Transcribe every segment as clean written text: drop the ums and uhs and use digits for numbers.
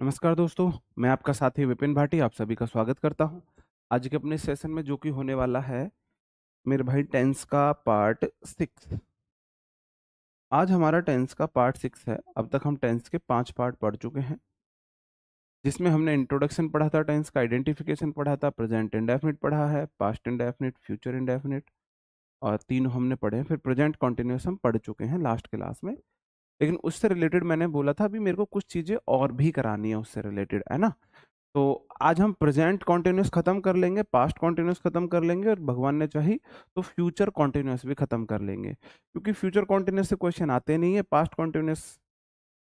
नमस्कार दोस्तों, मैं आपका साथी विपिन भाटी आप सभी का स्वागत करता हूं। आज के अपने सेशन में जो कि होने वाला है मेरे भाई टेंस का पार्ट 6। आज हमारा टेंस का पार्ट 6 है। अब तक हम टेंस के 5 पार्ट पढ़ चुके हैं, जिसमें हमने इंट्रोडक्शन पढ़ा था, टेंस का आइडेंटिफिकेशन पढ़ा था, प्रेजेंट इंडेफिनिट पढ़ा है, पास्ट इंडेफिनिट, फ्यूचर इंडेफिनिट और तीनों हमने पढ़े हैं। फिर प्रेजेंट कॉन्टिन्यूस हम पढ़ चुके हैं लास्ट क्लास में। लेकिन उससे रिलेटेड मैंने बोला था अभी मेरे को कुछ चीजें और भी करानी है उससे रिलेटेड, है ना। तो आज हम प्रेजेंट कॉन्टिन्यूस खत्म कर लेंगे, पास्ट कॉन्टिन्यूस खत्म कर लेंगे और भगवान ने चाही तो फ्यूचर कॉन्टिन्यूस भी खत्म कर लेंगे, क्योंकि फ्यूचर कॉन्टिन्यूस से क्वेश्चन आते नहीं है। पास्ट कॉन्टिन्यूस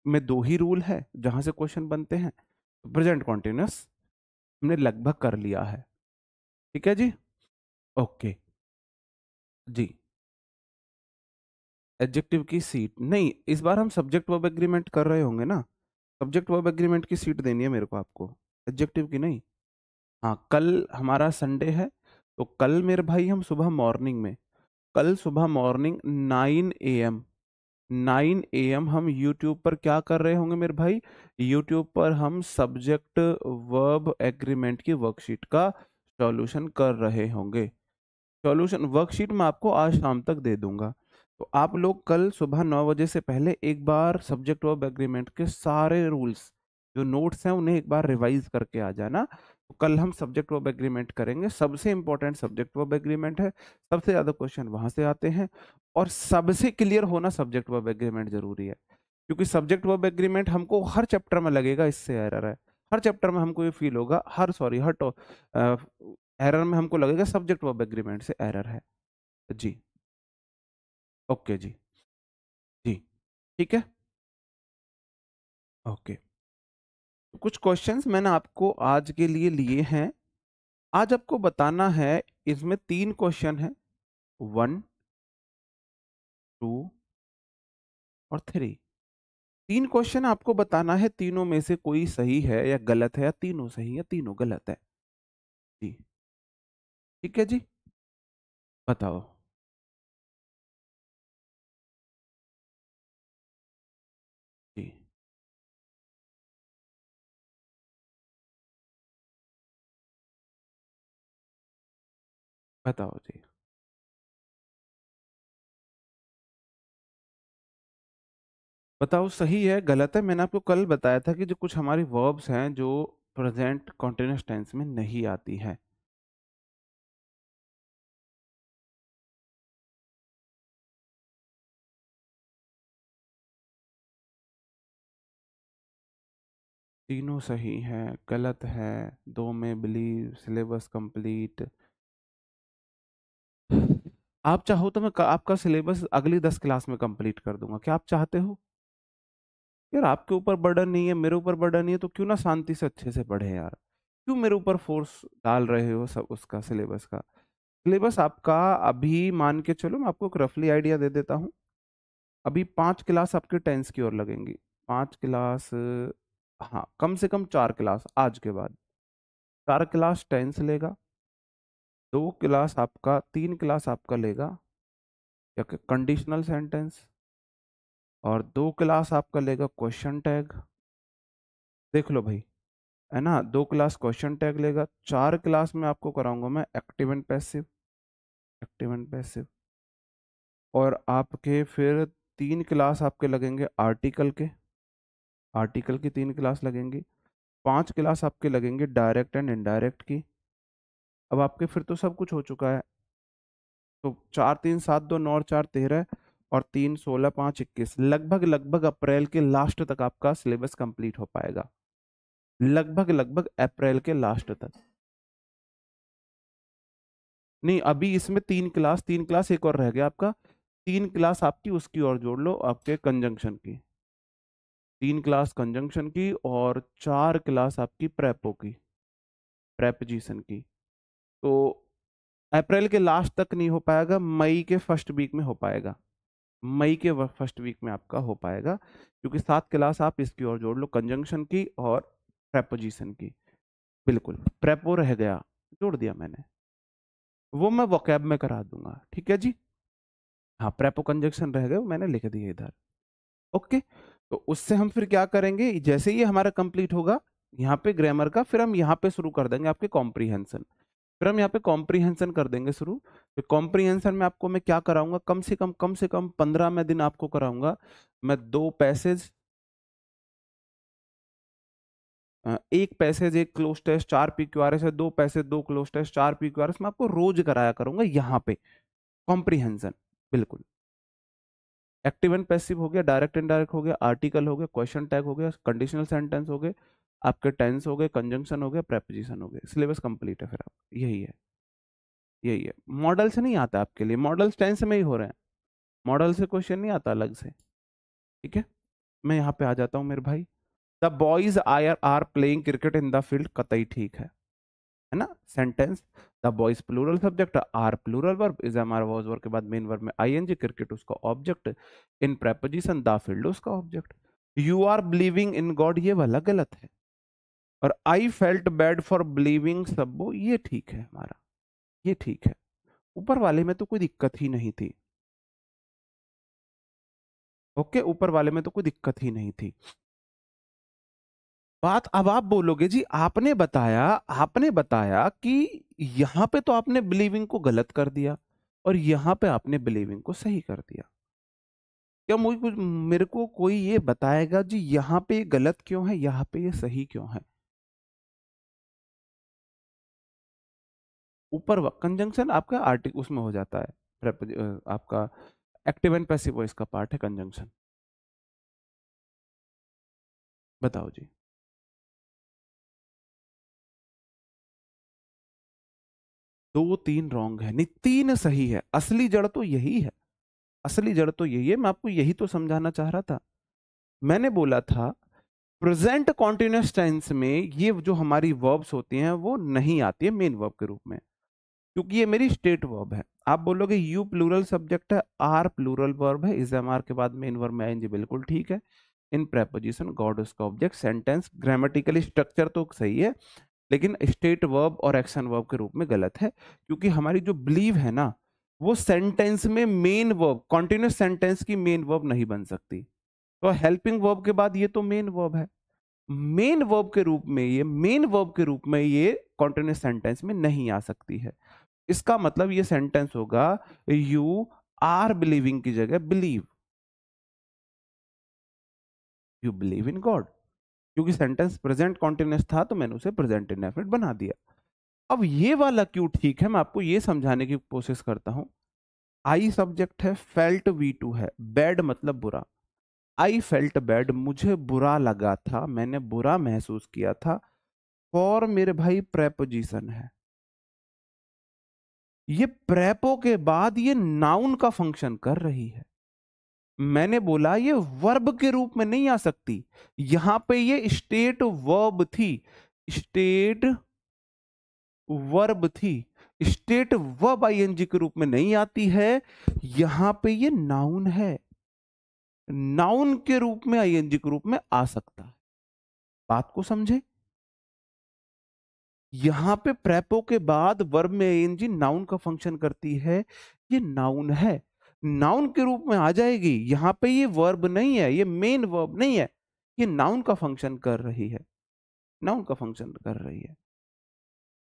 में दो ही रूल है जहां से क्वेश्चन बनते हैं। तो प्रेजेंट कॉन्टिन्यूस हमने लगभग कर लिया है। ठीक है जी, ओके जी। एडजेक्टिव की सीट नहीं, इस बार हम सब्जेक्ट वर्ब एग्रीमेंट कर रहे होंगे ना। सब्जेक्ट वर्ब एग्रीमेंट की सीट देनी है मेरे को आपको, एडजेक्टिव की नहीं। हाँ, कल हमारा संडे है, तो कल मेरे भाई हम सुबह मॉर्निंग में, कल सुबह मॉर्निंग 9 AM, 9 AM हम यूट्यूब पर क्या कर रहे होंगे मेरे भाई। यूट्यूब पर हम सब्जेक्ट वर्ब एग्रीमेंट की वर्कशीट का सॉल्यूशन कर रहे होंगे। सॉल्यूशन वर्कशीट मैं आपको आज शाम तक दे दूंगा। तो आप लोग कल सुबह 9 बजे से पहले एक बार सब्जेक्ट वर्ब एग्रीमेंट के सारे रूल्स जो नोट्स हैं उन्हें एक बार रिवाइज करके आ जाना। तो कल हम सब्जेक्ट वर्ब एग्रीमेंट करेंगे, सबसे इंपॉर्टेंट सब्जेक्ट वर्ब एग्रीमेंट है, सबसे ज्यादा क्वेश्चन वहां से आते हैं और सबसे क्लियर होना सब्जेक्ट वर्ब एग्रीमेंट जरूरी है, क्योंकि सब्जेक्ट वर्ब एग्रीमेंट हमको हर चैप्टर में लगेगा, इससे एरर है। हर चैप्टर में हमको ये फील होगा, हर एरर में हमको लगेगा सब्जेक्ट वर्ब एग्रीमेंट से एरर है जी। ओके जी, जी ठीक है, ओके। तो कुछ क्वेश्चंस मैंने आपको आज के लिए लिए हैं। आज आपको बताना है, इसमें 3 क्वेश्चन है, 1, 2 और 3। 3 क्वेश्चन आपको बताना है, तीनों में से कोई सही है या गलत है, या तीनों सही या तीनों गलत है जी। ठीक है जी, बताओ जी, बताओ जी। बताओ सही है गलत है। मैंने आपको कल बताया था कि जो कुछ हमारी वर्ब्स हैं जो प्रेजेंट कॉन्टिन्यूअस टेंस में नहीं आती है। तीनों सही है, गलत है, दो में बिलीव, सिलेबस कंप्लीट। आप चाहो तो मैं आपका सिलेबस अगली 10 क्लास में कंप्लीट कर दूंगा, क्या आप चाहते हो? यार आपके ऊपर बर्डन नहीं है, मेरे ऊपर बर्डन नहीं है, तो क्यों ना शांति से अच्छे से पढ़े यार। क्यों मेरे ऊपर फोर्स डाल रहे हो सब उसका सिलेबस का। सिलेबस आपका अभी मान के चलो, मैं आपको एक रफली आइडिया दे देता हूँ। अभी 5 क्लास आपके टेंस की ओर लगेंगी, 5 क्लास, हाँ कम से कम 4 क्लास आज के बाद। 4 क्लास टेंस लेगा, 2 क्लास आपका, 3 क्लास आपका लेगा या कंडीशनल सेंटेंस, और 2 क्लास आपका लेगा क्वेश्चन टैग। देख लो भाई, है ना, 2 क्लास क्वेश्चन टैग लेगा। 4 क्लास में आपको कराऊंगा मैं active and passive, active and passive. और आपके फिर 3 क्लास आपके लगेंगे आर्टिकल के, आर्टिकल की 3 क्लास लगेंगी। 5 क्लास आपके लगेंगे डायरेक्ट एंड इनडायरेक्ट की। अब आपके फिर तो सब कुछ हो चुका है। तो 4 3 7 2 9 और 4 13 और 3 16 5 21, लगभग लगभग अप्रैल के लास्ट तक आपका सिलेबस कंप्लीट हो पाएगा, लगभग लगभग अप्रैल के लास्ट तक। नहीं, अभी इसमें 3 क्लास, 3 क्लास एक और रह गया आपका। 3 क्लास आपकी उसकी और जोड़ लो, आपके कंजंक्शन की। 3 क्लास कंजंक्शन की और 4 क्लास आपकी प्रेपो की, प्रेपोजिशन की। तो अप्रैल के लास्ट तक नहीं हो पाएगा, मई के फर्स्ट वीक में हो पाएगा। मई के फर्स्ट वीक में आपका हो पाएगा, क्योंकि 7 क्लास आप इसकी और जोड़ लो, कंजंक्शन की और प्रेपोजिशन की। बिल्कुल, प्रेपो रह गया, जोड़ दिया मैंने, वो मैं वोकैब में करा दूंगा, ठीक है जी। हाँ, प्रेपो कंजंक्शन रह गए, वो मैंने लिख दिए इधर। ओके, तो उससे हम फिर क्या करेंगे, जैसे ये हमारा कंप्लीट होगा यहाँ पे ग्रामर का, फिर हम यहाँ पे शुरू कर देंगे आपके कॉम्प्रीहेंशन। फिर हम यहाँ पे कॉम्प्रीहेंशन कर देंगे शुरू। तो कॉम्प्रीहेंशन में आपको मैं क्या कराऊंगा, कम से कम 15 में दिन आपको कराऊंगा। मैं 2 पैसेज, एक पैसेज, एक क्लोज टेस्ट, 4 PQRS है, 2 पैसेज, 2 क्लोज टेस्ट, 4 PQRS मैं आपको रोज कराया करूंगा यहाँ पे कॉम्प्रीहेंशन। बिल्कुल। एक्टिव एंड पैसिव हो गया, डायरेक्ट इनडायरेक्ट हो गया, आर्टिकल हो गया, क्वेश्चन टैग हो गया, कंडीशनल सेंटेंस हो गए, आपके टेंस हो गए, कंजंक्शन हो गया, प्रेपोजिशन हो गए, सिलेबस कंप्लीट है। फिर आप यही है, यही है। मॉडल से नहीं आता आपके लिए, मॉडल्स टेंस में ही हो रहे हैं, मॉडल से क्वेश्चन नहीं आता अलग से। ठीक है, मैं यहाँ पे आ जाता हूँ मेरे भाई। The boys are playing cricket in the field, कतई ठीक है ना। Sentence, the boys plural subject, are plural verb, is am are was verb के बाद मेन वर्ब में आईएनजी, क्रिकेट उसका object, in preposition the field उसका object. You are believing in God, ये वाला गलत है। और I felt bad for believing सब्बो, ये ठीक है हमारा, ये ठीक है। ऊपर वाले में तो कोई दिक्कत ही नहीं थी। ओके, ऊपर वाले में तो कोई दिक्कत ही नहीं थी। बात अब आप बोलोगे जी, आपने बताया कि यहां पे तो आपने बिलीविंग को गलत कर दिया और यहां पे आपने बिलीविंग को सही कर दिया। क्या मुझे कुछ, मेरे को कोई ये बताएगा जी यहाँ पे ये गलत क्यों है, यहाँ पे ये सही क्यों है? ऊपर कंजंक्शन आपका आर्टिक उसमें हो जाता है, आपका एक्टिव एंड पैसिव वॉइस का पार्ट है कंजंक्शन। बताओ जी। 2 3 रॉन्ग है, नहीं 3 सही है। असली जड़ तो यही है, असली जड़ तो यही है। मैं आपको यही तो समझाना चाह रहा था। मैंने बोला था प्रेजेंट कॉन्टिन्यूअस टेंस में ये जो हमारी वर्ब्स होती हैं वो नहीं आती है मेन वर्ब के रूप में, क्योंकि ये मेरी स्टेट वर्ब है। आप बोलोगे यू प्लूरल सब्जेक्ट है, आर प्लूरल वर्ब है, इज एम आर के बाद मेन वर्ब में आएंगे, बिल्कुल ठीक है। इन प्रेपोजिशन गॉड उसका ऑब्जेक्ट, सेंटेंस ग्रामेटिकली स्ट्रक्चर तो सही है, लेकिन स्टेट वर्ब और एक्शन वर्ब के रूप में गलत है, क्योंकि हमारी जो बिलीव है ना, वो सेंटेंस में मेन वर्ब, कॉन्टिन्यूस सेंटेंस की मेन वर्ब नहीं बन सकती। तो हेल्पिंग वर्ब के बाद ये तो मेन वर्ब है, मेन वर्ब के रूप में ये, मेन वर्ब के रूप में ये कॉन्टिन्यूस सेंटेंस में नहीं आ सकती है। इसका मतलब ये सेंटेंस होगा यू आर बिलीविंग की जगह believe, you believe in God, क्योंकि सेंटेंस प्रेजेंट कॉन्टिन्यूस था तो मैंने उसे प्रेजेंट इंडेफिनिट बना दिया। अब ये वाला क्यों ठीक है, मैं आपको ये समझाने की कोशिश करता हूं। आई सब्जेक्ट है, फेल्ट V2 है, बैड मतलब बुरा। आई फेल्ट बैड, मुझे बुरा लगा था, मैंने बुरा महसूस किया था। फॉर मेरे भाई प्रेपोजिशन है, ये प्रेपो के बाद ये नाउन का फंक्शन कर रही है। मैंने बोला ये वर्ब के रूप में नहीं आ सकती, यहां पे ये स्टेट वर्ब थी, स्टेट वर्ब थी। स्टेट वर्ब आईएनजी के रूप में नहीं आती है, यहां पे ये नाउन है, नाउन के रूप में आईएनजी के रूप में आ सकता है। बात को समझे, यहां पे प्रेपो के बाद वर्ब में आईएनजी नाउन का फंक्शन करती है, ये नाउन है, नाउन के रूप में आ जाएगी। यहां पे ये वर्ब नहीं है, ये मेन वर्ब नहीं है, ये नाउन का फंक्शन कर रही है, नाउन का फंक्शन कर रही है।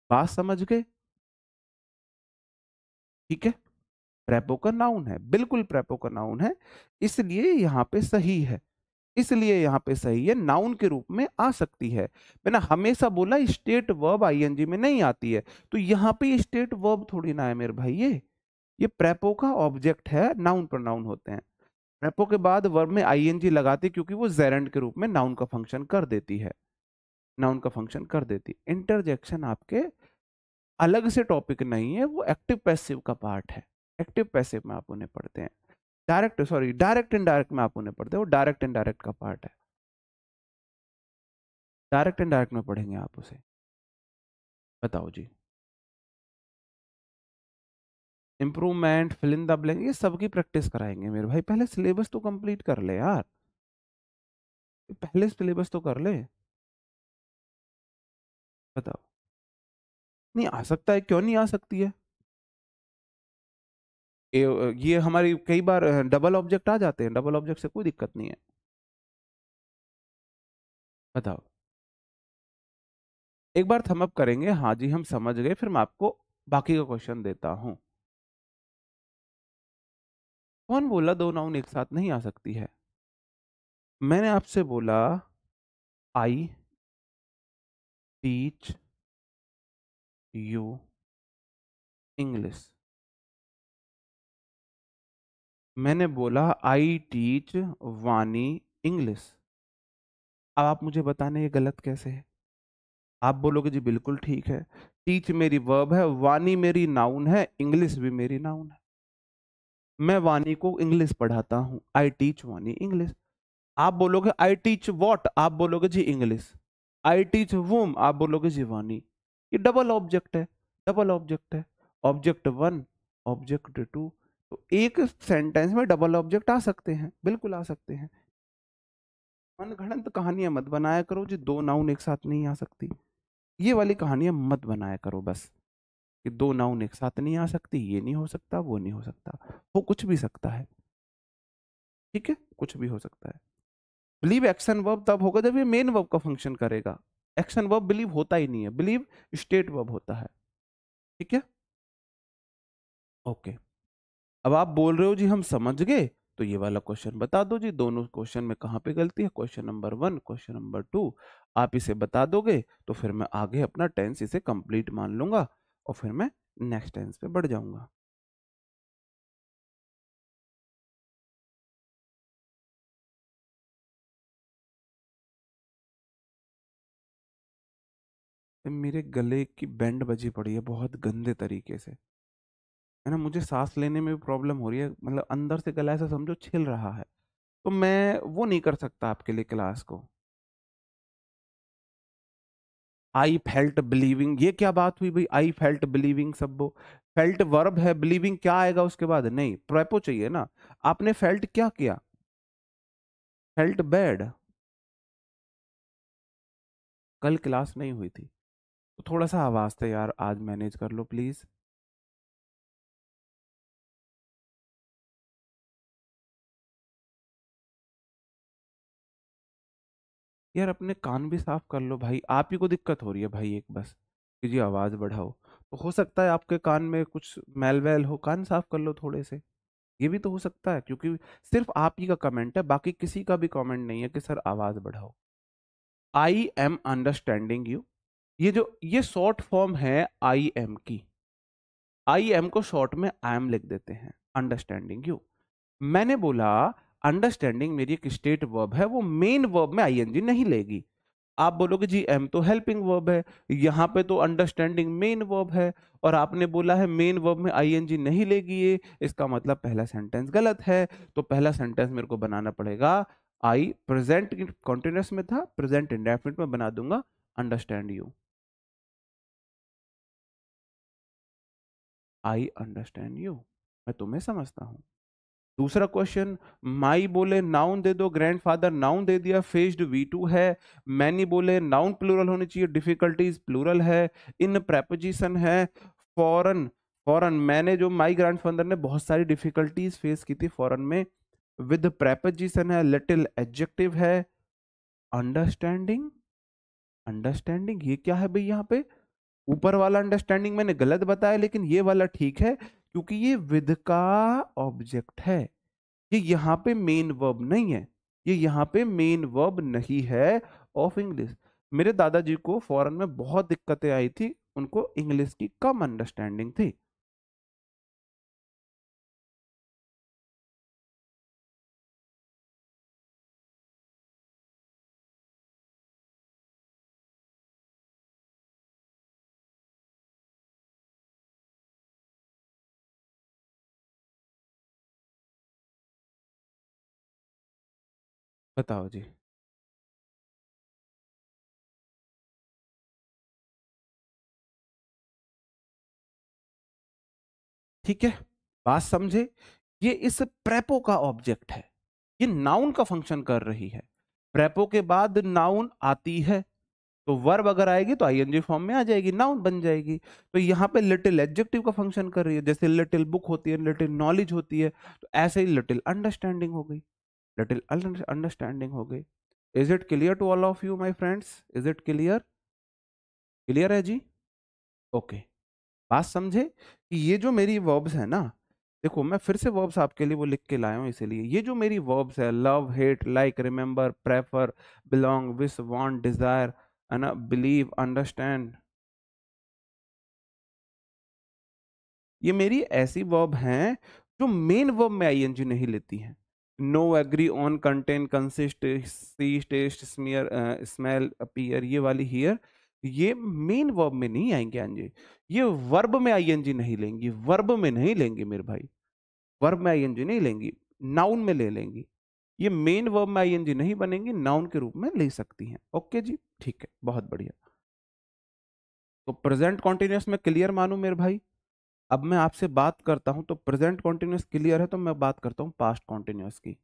बात समझ गए? ठीक है, प्रेपो का नाउन है, बिल्कुल प्रेपो का नाउन है, इसलिए यहां पे सही है, इसलिए यहां पे सही है, नाउन के रूप में आ सकती है। मैंने हमेशा बोला स्टेट वर्ब आईएनजी में नहीं आती है, तो यहां पे स्टेट वर्ब थोड़ी ना है मेरे भाई, ये प्रेपो का ऑब्जेक्ट है, नाउन पर नाउन होते हैं। प्रेपो के बाद वर्ब में आईएनजी लगाते क्योंकि वो जेरेंड के रूप में नाउन का फंक्शन कर देती है, नाउन का फंक्शन कर देती। इंटरजेक्शन आपके अलग से टॉपिक नहीं है, वो एक्टिव पैसिव का पार्ट है। एक्टिव पैसिव में आप उन्हें पढ़ते हैं, डायरेक्ट इनडायरेक्ट में आप उन्हें पढ़ते हैं, वो डायरेक्ट इनडायरेक्ट का पार्ट है, डायरेक्ट इनडायरेक्ट में पढ़ेंगे आप उसे। बताओ जी। Improvement, fill in the blank, ये सबकी प्रैक्टिस कराएंगे मेरे भाई। पहले सिलेबस तो कंप्लीट कर ले यार, पहले सिलेबस तो कर ले। बताओ, नहीं आ सकता है, क्यों नहीं आ सकती है? ये हमारी कई बार डबल ऑब्जेक्ट आ जाते हैं, डबल ऑब्जेक्ट से कोई दिक्कत नहीं है। बताओ। एक बार थम अप करेंगे, हाँ जी हम समझ गए, फिर मैं आपको बाकी का क्वेश्चन देता हूं। कौन बोला दो नाउन एक साथ नहीं आ सकती है? मैंने आपसे बोला आई टीच यू इंग्लिश। मैंने बोला आई टीच वानी इंग्लिश। अब आप मुझे बताने ये गलत कैसे है? आप बोलोगे जी बिल्कुल ठीक है, टीच मेरी वर्ब है, वानी मेरी नाउन है, इंग्लिश भी मेरी नाउन है। मैं वानी को इंग्लिश पढ़ाता हूं, आई टीच वानी इंग्लिश। आप बोलोगे आई टीच वॉट, आप बोलोगे जी इंग्लिश। आई टीच वूम, आप बोलोगे जी वानी। ये डबल ऑब्जेक्ट है, डबल ऑब्जेक्ट है। Object one, object two. तो एक सेंटेंस में डबल ऑब्जेक्ट आ सकते हैं, बिल्कुल आ सकते हैं। मनगढ़ंत कहानियां मत बनाया करो जी, दो नाउन एक साथ नहीं आ सकती। ये वाली कहानियां मत बनाया करो बस, कि दो नाउन एक साथ नहीं आ सकती, ये नहीं हो सकता, वो नहीं हो सकता। हो कुछ भी सकता है, ठीक है, कुछ भी हो सकता है। बिलीव एक्शन वर्ब तब होगा जब ये मेन वर्ब का फंक्शन करेगा। एक्शन वर्ब बिलीव होता ही नहीं है, बिलीव स्टेट वर्ब होता है, ठीक है। ओके, अब आप बोल रहे हो जी हम समझ गए, तो ये वाला क्वेश्चन बता दो जी, दोनों क्वेश्चन में कहाँ पे गलती है, क्वेश्चन नंबर 1, क्वेश्चन नंबर 2। आप इसे बता दोगे तो फिर मैं आगे अपना टेंस इसे कंप्लीट मान लूंगा, और फिर मैं नेक्स्ट टेंस पे बढ़ जाऊंगा। मेरे गले की बैंड बजी पड़ी है बहुत गंदे तरीके से, है ना। मुझे सांस लेने में भी प्रॉब्लम हो रही है, मतलब अंदर से गला ऐसा समझो छिल रहा है। तो मैं वो नहीं कर सकता आपके लिए क्लास को। आई फेल्ट बिलीविंग, ये क्या बात हुई भाई? आई फेल्ट बिलीविंग सब वो फेल्ट वर्ब है, बिलीविंग क्या आएगा उसके बाद? नहीं, प्रेपो चाहिए ना। आपने फेल्ट क्या किया? Felt bad. कल क्लास नहीं हुई थी, तो थोड़ा सा आवाज था यार, आज मैनेज कर लो प्लीज। यार अपने कान भी साफ कर लो भाई, आप ही को दिक्कत हो रही है भाई एक बस, कि जी आवाज बढ़ाओ। तो हो सकता है आपके कान में कुछ मैल वैल हो, कान साफ कर लो थोड़े से। ये भी तो हो सकता है, क्योंकि सिर्फ आप ही का कमेंट है, बाकी किसी का भी कमेंट नहीं है कि सर आवाज बढ़ाओ। आई एम अंडरस्टैंडिंग यू, ये शॉर्ट फॉर्म है आई एम की। आई एम को शॉर्ट में आई एम लिख देते हैं, अंडरस्टैंडिंग यू। मैंने बोला अंडरस्टैंडिंग मेरी एक स्टेट वर्ब है, वो मेन वर्ब में आईएनजी नहीं लेगी। आप बोलोगे जी एम तो हेल्पिंग वर्ब है, यहाँ पे तो अंडरस्टैंडिंग मेन वर्ब है, और आपने बोला है मेन वर्ब में आईएनजी नहीं लेगी, ये इसका मतलब पहला सेंटेंस गलत है। तो पहला सेंटेंस मेरे को बनाना पड़ेगा, आई प्रेजेंट कॉन्टिन्यूस में था, प्रेजेंट इंडेफिनिट में बना दूंगा, understand you. I understand you, मैं तुम्हें समझता हूँ। दूसरा क्वेश्चन, माई बोले नाउन दे दो, ग्रैंडफादर नाउन दे दिया, फेस्ड V2 है। मैनी बोले नाउन प्लूरल होनी चाहिए, डिफिकल्टीज प्लूरल है। इन प्रेपोजिशन है, फॉरन। फॉरन मैंने जो माई ग्रैंडफादर ने बहुत सारी डिफिकल्टीज फेस की थी फॉरन में, विद प्रेपोजिशन है, लिटिल एडजेक्टिव है। अंडरस्टैंडिंग, अंडरस्टैंडिंग ये क्या है भाई? यहाँ पे ऊपर वाला अंडरस्टैंडिंग मैंने गलत बताया, लेकिन ये वाला ठीक है, क्योंकि ये विद का ऑब्जेक्ट है। ये यहाँ पे मेन वर्ब नहीं है, ये यहाँ पे मेन वर्ब नहीं है ऑफ इंग्लिश। मेरे दादाजी को फॉरेन में बहुत दिक्कतें आई थी, उनको इंग्लिश की कम अंडरस्टैंडिंग थी। बताओ जी। ठीक है, बात समझे। ये इस प्रेपो का ऑब्जेक्ट है, ये नाउन का फंक्शन कर रही है। प्रेपो के बाद नाउन आती है, तो वर्ब अगर आएगी तो आईएनजी फॉर्म में आ जाएगी, नाउन बन जाएगी। तो यहाँ पे लिटिल एडजेक्टिव का फंक्शन कर रही है, जैसे लिटिल बुक होती है, लिटिल नॉलेज होती है, तो ऐसे ही लिटिल अंडरस्टैंडिंग हो गई, लिटिल अंडरस्टैंडिंग हो गई। Is it clear to all of you my friends? Is it clear? Clear है जी? ओके। बात समझे कि ये जो मेरी वर्ब्स है ना, देखो मैं फिर से वर्ब्स आपके लिए वो लिख के लाया हूं, इसीलिए ये जो मेरी वर्ब्स है, love, hate, like, remember, prefer, belong, wish, want, desire, है ना, बिलीव, अंडरस्टैंड, ये मेरी ऐसी वर्ब हैं जो मेन वर्ब में आईएनजी नहीं लेती हैं। Know, agree, own, contain, consist, see, taste, smear, smell, appear, ये वाली हियर, ये मेन वर्ब में नहीं आएंगे आंजे। ये वर्ब में आईएनजी नहीं लेंगी, वर्ब में नहीं लेंगे मेरे भाई, वर्ब में आईएनजी नहीं लेंगी, नाउन में ले लेंगी। ये मेन वर्ब में आईएनजी नहीं बनेंगी, नाउन के रूप में ले सकती हैं। ओके जी, ठीक है, बहुत बढ़िया। तो प्रेजेंट कॉन्टिन्यूअस में क्लियर मानू मेरे भाई? अब मैं आपसे बात करता हूं तो प्रेजेंट कॉन्टिन्यूअस क्लियर है, तो मैं बात करता हूं पास्ट कॉन्टिन्यूअस की।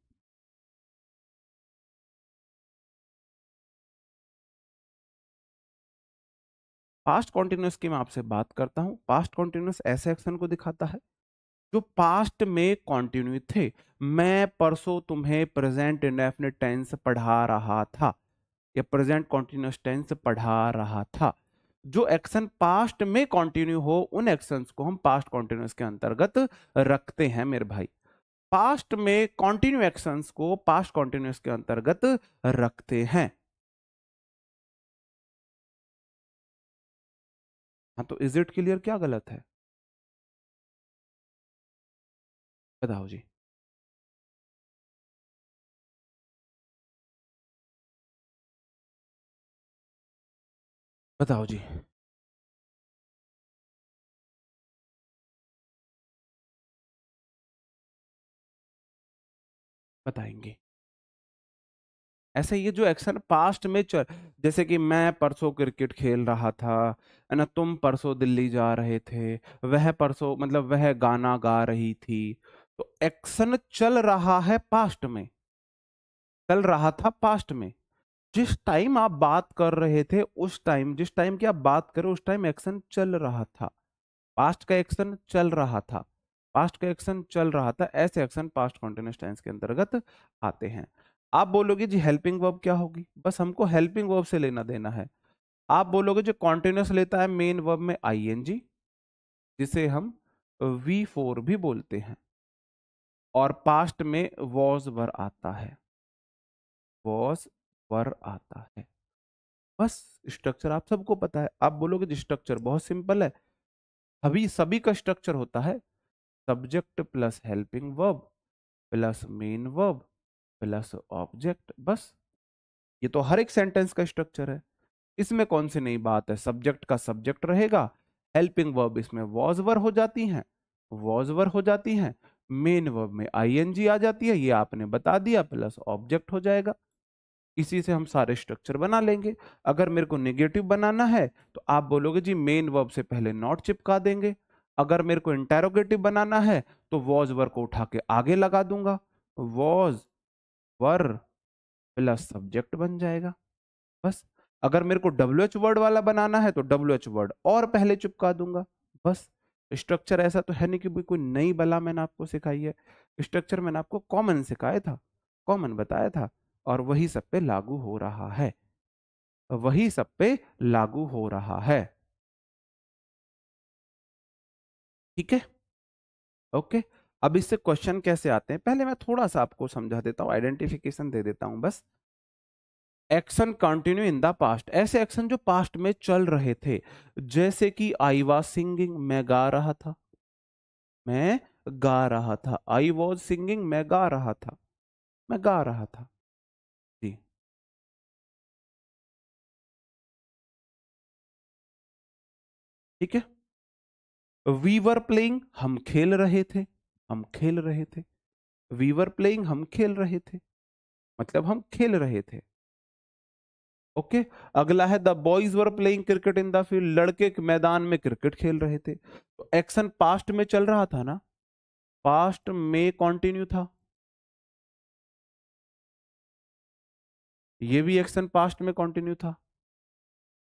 पास्ट कॉन्टिन्यूअस की मैं आपसे बात करता हूं। पास्ट कॉन्टिन्यूअस ऐसे एक्शन को दिखाता है जो पास्ट में कॉन्टिन्यू थे। मैं परसों तुम्हें प्रेजेंट इंडेफिनिट टेंस पढ़ा रहा था, या प्रेजेंट कॉन्टिन्यूअस टेंस पढ़ा रहा था। जो एक्शन पास्ट में कंटिन्यू हो, उन एक्शंस को हम पास्ट कॉन्टिन्यूअस के अंतर्गत रखते हैं मेरे भाई। पास्ट में कंटिन्यू एक्शंस को पास्ट कॉन्टिन्यूअस के अंतर्गत रखते हैं। हाँ, तो इज इट क्लियर? क्या गलत है? बताओ जी। बताओ जी। बताएंगे। ऐसे ये जो एक्शन पास्ट में जैसे कि मैं परसों क्रिकेट खेल रहा था, है ना, तुम परसों दिल्ली जा रहे थे, वह परसों मतलब वह गाना गा रही थी। तो एक्शन चल रहा है पास्ट में, चल रहा था पास्ट में। जिस टाइम आप बात कर रहे थे, उस टाइम, जिस टाइम की आप बात करें उस टाइम एक्शन चल रहा था। पास्ट का एक्शन चल रहा था, पास्ट का एक्शन चल रहा था, ऐसे एक्शन पास्ट कॉन्टिन्यूअस टेंस के अंतर्गत आते हैं। आप बोलोगे जी हेल्पिंग वर्ब क्या होगी? बस हमको हेल्पिंग वर्ब से लेना देना है। आप बोलोगे जो कॉन्टिन्यूअस लेता है मेन वर्ब में आईएनजी, जिसे हम V4 भी बोलते हैं, और पास्ट में वॉज वर आता है, वॉज वर आता है। बस स्ट्रक्चर आप सबको पता है। आप बोलोगे जी स्ट्रक्चर बहुत सिंपल है, अभी सभी का स्ट्रक्चर होता है subject plus helping verb plus main verb plus object. बस ये तो हर एक सेंटेंस का स्ट्रक्चर है, इसमें कौन सी नई बात है? सब्जेक्ट का सब्जेक्ट रहेगा, हेल्पिंग वर्ब इसमें वॉज वर हो जाती हैं, वॉज वर हो जाती हैं, मेन वर्ब में आईएनजी आ जाती है, ये आपने बता दिया, प्लस ऑब्जेक्ट हो जाएगा। इसी से हम सारे स्ट्रक्चर बना लेंगे। अगर मेरे को नेगेटिव बनाना है तो आप बोलोगे जी मेन वर्ब से पहले नॉट चिपका देंगे। अगर मेरे को इंटेरोगेटिव बनाना है तो वॉज वर को उठा के आगे लगा दूंगा, वॉज वर प्लस सब्जेक्ट बन जाएगा। बस। अगर मेरे को डब्ल्यू एच वर्ड वाला बनाना है तो डब्ल्यू एच वर्ड और पहले चिपका दूंगा। बस। स्ट्रक्चर ऐसा तो है नहीं कि भी कोई नई बला मैंने आपको सिखाई है, स्ट्रक्चर मैंने आपको कॉमन सिखाया था, कॉमन बताया था, और वही सब पे लागू हो रहा है, वही सब पे लागू हो रहा है। ठीक है, ओके। अब इससे क्वेश्चन कैसे आते हैं, पहले मैं थोड़ा सा आपको समझा देता हूं, आइडेंटिफिकेशन दे देता हूं बस। Action continue in the past, ऐसे एक्शन जो पास्ट में चल रहे थे, जैसे कि आई वॉज सिंगिंग, मैं गा रहा था, मैं गा रहा था, आई वॉज सिंगिंग, मैं गा रहा था, मैं गा रहा था। जी। ठीक है। वी वर प्लेइंग, हम खेल रहे थे, हम खेल रहे थे, वी वर प्लेइंग, हम खेल रहे थे, मतलब हम खेल रहे थे। ओके। अगला है the boys were playing cricket in the field, लड़के मैदान में क्रिकेट खेल रहे थे। तो एक्शन पास्ट में चल रहा था ना, पास्ट में कंटिन्यू था, ये भी एक्शन पास्ट में कंटिन्यू था,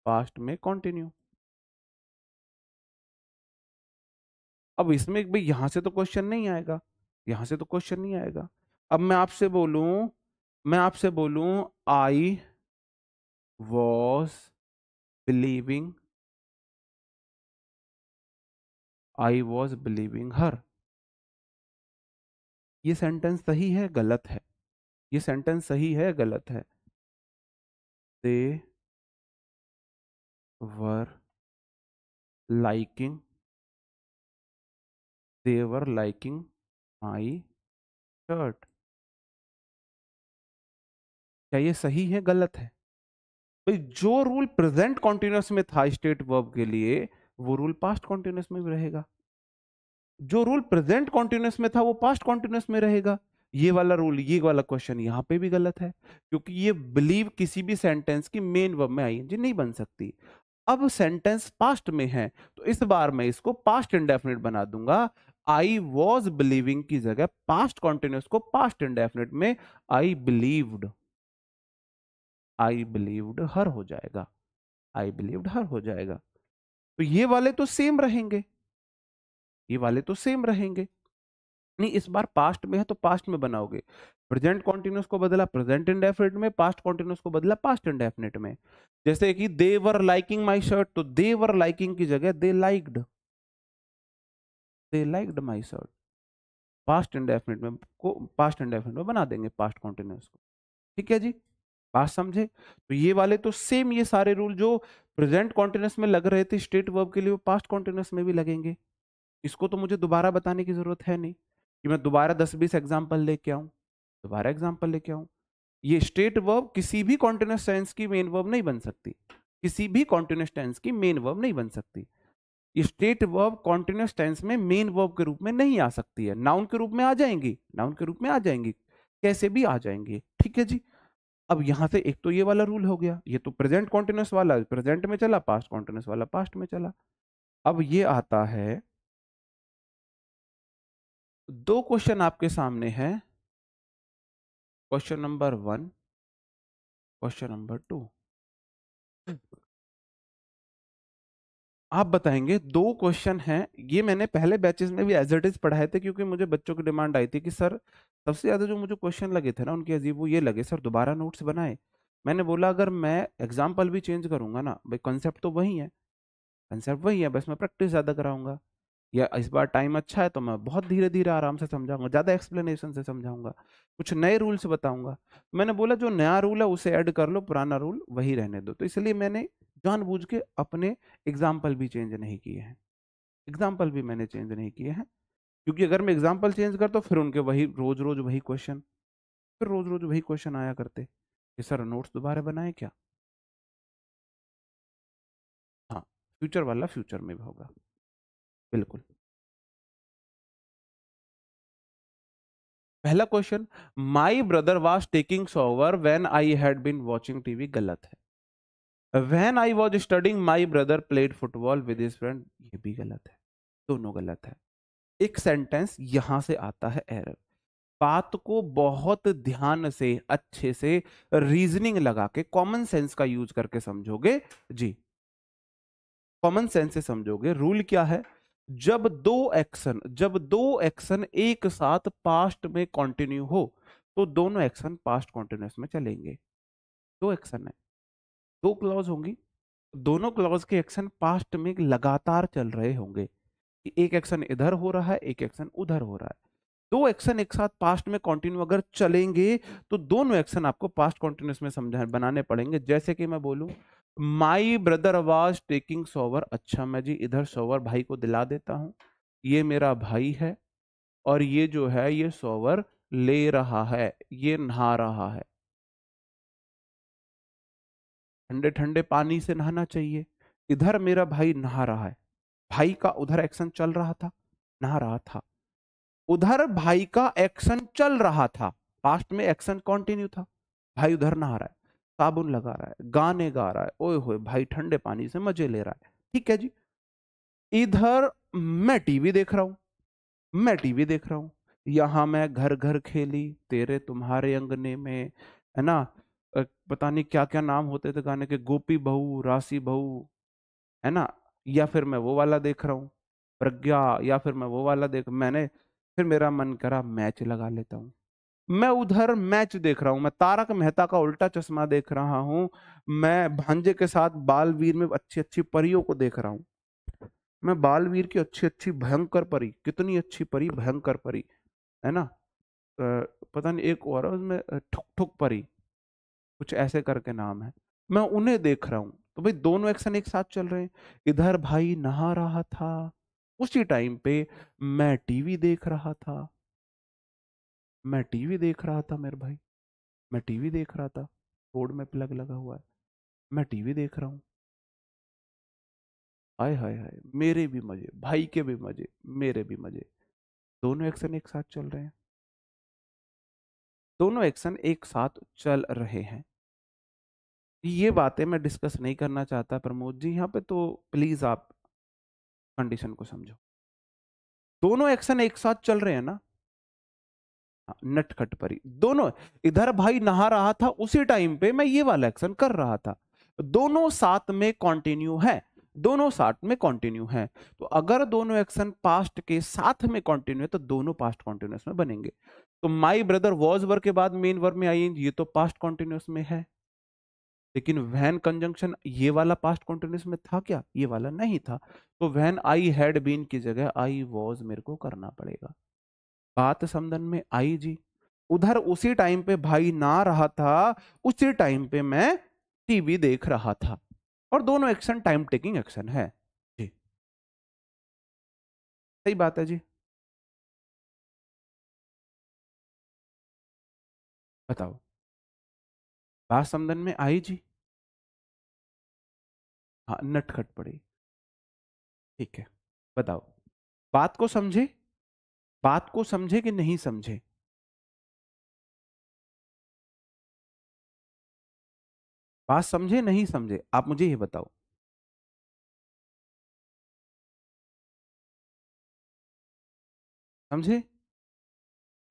पास्ट में कंटिन्यू। अब इसमें भाई यहां से तो क्वेश्चन नहीं आएगा, यहां से तो क्वेश्चन नहीं आएगा। अब मैं आपसे बोलूं मैं आपसे बोलूं I was believing, I was believing her, ये सेंटेंस सही है गलत है? ये सेंटेंस सही है गलत है? They were liking, they were liking my shirt, क्या ये सही है गलत है? भाई जो रूल प्रेजेंट कॉन्टिन्यूअस में था स्टेट वर्ब के लिए, वो रूल पास्ट कॉन्टिन्यूअस में भी रहेगा। जो रूल प्रेजेंट कॉन्टिन्यूअस में था वो पास्ट कॉन्टिन्यूअस में रहेगा। ये वाला रूल, ये वाला क्वेश्चन यहां पे भी गलत है, क्योंकि ये बिलीव किसी भी सेंटेंस की मेन वर्ब में आईएनजी नहीं बन सकती। अब सेंटेंस पास्ट में है, तो इस बार मैं इसको पास्ट इंडेफिनिट बना दूंगा। आई वॉज बिलीविंग की जगह पास्ट कॉन्टिन्यूअस को पास्ट इंडेफिनिट में आई बिलीव्ड, आई बिलीव्ड हर हो जाएगा, आई बिलीव्ड हर हो जाएगा। तो ये वाले तो सेम रहेंगे, ये वाले तो सेम रहेंगे। नहीं, इस बार पास्ट में है तो पास्ट में बनाओगे, प्रेजेंट कॉन्टिन्यूअस को बदला प्रेजेंट इंडेफिनिट में, पास्ट कॉन्टिन्यूअस को बदला पास्ट इंडेफिनिट में। जैसे कि दे वर लाइकिंग माई शर्ट, तो दे वर लाइकिंग की जगह they liked, they liked my shirt. Past indefinite में को पास्ट इंडेफिनिट में बना देंगे पास्ट कॉन्टिन्यूअस को। ठीक है जी, बात समझे? तो ये वाले तो सेम, ये सारे रूल जो प्रेजेंट कॉन्टिन्यूअस में लग रहे थे स्टेट वर्ब के लिए, वो पास्ट कॉन्टिन्यूअस में भी लगेंगे। इसको तो मुझे दोबारा बताने की जरूरत है नहीं कि मैं दोबारा 10-20 एग्जाम्पल लेके आऊं, दोबारा एग्जाम्पल लेके आऊं। ये स्टेट वर्ब किसी भी कॉन्टिन्यूअस टेंस की मेन वर्ब नहीं बन सकती, किसी भी कॉन्टिन्यूअस टेंस की मेन वर्ब नहीं बन सकती। ये स्टेट वर्ब कॉन्टिन्यूअस टेंस में मेन वर्ब के रूप में नहीं आ सकती है, नाउन के रूप में आ जाएंगी, नाउन के रूप में आ जाएंगी, कैसे भी आ जाएंगी। ठीक है जी। अब यहां से एक तो ये वाला रूल हो गया, ये तो प्रेजेंट कॉन्टिन्यूअस वाला प्रेजेंट में चला, पास्ट कॉन्टिन्यूअस वाला पास्ट में चला। अब ये आता है, दो क्वेश्चन आपके सामने है, क्वेश्चन नंबर 1, क्वेश्चन नंबर 2। आप बताएंगे, दो क्वेश्चन हैं, ये मैंने पहले बैचेस में भी एज इट इज पढ़ाए थे, क्योंकि मुझे बच्चों की डिमांड आई थी कि सर सबसे ज्यादा जो मुझे क्वेश्चन लगे थे ना उनके अजीब, वो ये लगे सर दोबारा नोट्स बनाए। मैंने बोला अगर मैं एग्जाम्पल भी चेंज करूंगा ना भाई, कंसेप्ट तो वही है, कंसेप्ट वही है, बस मैं प्रैक्टिस ज्यादा कराऊंगा। या इस बार टाइम अच्छा है तो मैं बहुत धीरे धीरे आराम से समझाऊंगा, ज्यादा एक्सप्लेनेशन से समझाऊंगा, कुछ नए रूल्स बताऊंगा। मैंने बोला जो नया रूल है उसे ऐड कर लो, पुराना रूल वही रहने दो। तो इसलिए मैंने जानबूझ के अपने एग्जाम्पल भी चेंज नहीं किए हैं, एग्जाम्पल भी मैंने चेंज नहीं किए हैं, क्योंकि अगर मैं एग्जाम्पल चेंज करता तो फिर उनके वही रोज रोज वही क्वेश्चन, फिर रोज रोज वही क्वेश्चन आया करते कि सर नोट्स दोबारा बनाए क्या। हाँ, फ्यूचर वाला फ्यूचर में भी होगा, बिल्कुल। पहला question, my brother was taking shower when I had been watching TV, गलत है। When I was studying my brother played football with his friend, ये भी गलत है, दोनों गलत है। एक सेंटेंस यहां से आता है एरर। बात को बहुत ध्यान से अच्छे से रीजनिंग लगा के कॉमन सेंस का यूज करके समझोगे जी, कॉमन सेंस से समझोगे। रूल क्या है, जब दो एक्शन एक साथ पास्ट में कंटिन्यू हो तो दोनों एक्शन पास्ट कंटिन्यूअस में चलेंगे। दो एक्शन है, दो क्लॉज होंगी, दोनों क्लॉज के एक्शन पास्ट में लगातार चल रहे होंगे, कि एक एक्शन इधर हो रहा है एक एक्शन उधर हो रहा है। दो एक्शन एक साथ पास्ट में कंटिन्यू अगर चलेंगे तो दोनों एक्शन आपको पास्ट कंटिन्यूअस में समझा बनाने पड़ेंगे। जैसे कि मैं बोलूं my brother was taking shower, अच्छा मैं जी इधर शॉवर भाई को दिला देता हूं, ये मेरा भाई है और ये जो है ये शॉवर ले रहा है, ये नहा रहा है, ठंडे ठंडे पानी से नहाना चाहिए। इधर मेरा भाई नहा रहा है, भाई का उधर एक्शन चल रहा था, नहा रहा था, उधर भाई का एक्शन चल रहा था, पास्ट में एक्शन कंटिन्यू था, भाई उधर नहा रहा है, साबुन लगा रहा है, गाने गा रहा है, ओए होए भाई ठंडे पानी से मजे ले रहा है। ठीक है जी। इधर मैं टीवी देख रहा हूं, मैं टीवी देख रहा हूं, यहां मैं घर घर खेली तेरे तुम्हारे अंगने में, है ना, पता नहीं क्या क्या नाम होते थे गाने के, गोपी बहू राशि बहू, है ना। या फिर मैं वो वाला देख रहा हूँ प्रज्ञा, या फिर मैं वो वाला देख, मैंने फिर मेरा मन करा मैच लगा लेता हूँ, मैं उधर मैच देख रहा हूं, मैं तारक मेहता का उल्टा चश्मा देख रहा हूं, मैं भांजे के साथ बालवीर में अच्छी अच्छी परियों को देख रहा हूं। मैं बालवीर की अच्छी अच्छी भयंकर परी, कितनी अच्छी परी, भयंकर परी, है ना। पता नहीं एक और है उसमें, ठुक ठुक परी, कुछ ऐसे करके नाम है। मैं उन्हें देख रहा हूं, तो भाई दोनों एक्शन एक साथ चल रहे हैं। इधर भाई नहा रहा था, उसी टाइम पे मैं टीवी देख रहा था। मैं टीवी देख रहा था मेरे भाई, मैं टीवी देख रहा था, बोर्ड में प्लग लगा हुआ है, मैं टीवी देख रहा हूँ। हाय हाय हाय, मेरे भी मजे, भाई के भी मजे, मेरे भी मजे। दोनों एक्शन एक साथ चल रहे हैं, दोनों एक्शन एक साथ चल रहे हैं। ये बातें मैं डिस्कस नहीं करना चाहता प्रमोद जी यहाँ पे, तो प्लीज आप कंडीशन को समझो। दोनों एक्शन एक साथ चल रहे हैं ना। हाँ, नटखट परी दोनों। इधर भाई नहा रहा था, उसी टाइम पे मैं ये वाला एक्शन कर रहा था। दोनों साथ में कंटिन्यू है, दोनों साथ में कंटिन्यू है। तो अगर दोनों एक्शन पास्ट के साथ में कंटिन्यू है तो दोनों पास्ट कंटिन्यूअस में बनेंगे। तो माई ब्रदर वॉज वर्ब के बाद मेन वर्ब में आईएनजी, ये तो पास्ट कंटिन्यूअस में है। लेकिन व्हेन कंजंक्शन ये वाला पास्ट कंटिन्यूअस में था क्या? ये वाला नहीं था। तो व्हेन आई हैड बीन की जगह आई वॉज मेरे को करना पड़ेगा। बात समझन में आई जी। उधर उसी टाइम पे भाई ना रहा था, उसी टाइम पे मैं टीवी देख रहा था। और दोनों एक्शन टाइम टेकिंग एक्शन है जी। सही बात है जी। बताओ। बात समझन में आई जी। हाँ, नटखट पड़ी। ठीक है, बताओ। बात को समझे, बात को समझे कि नहीं समझे? बात समझे नहीं समझे, आप मुझे ये बताओ। समझे?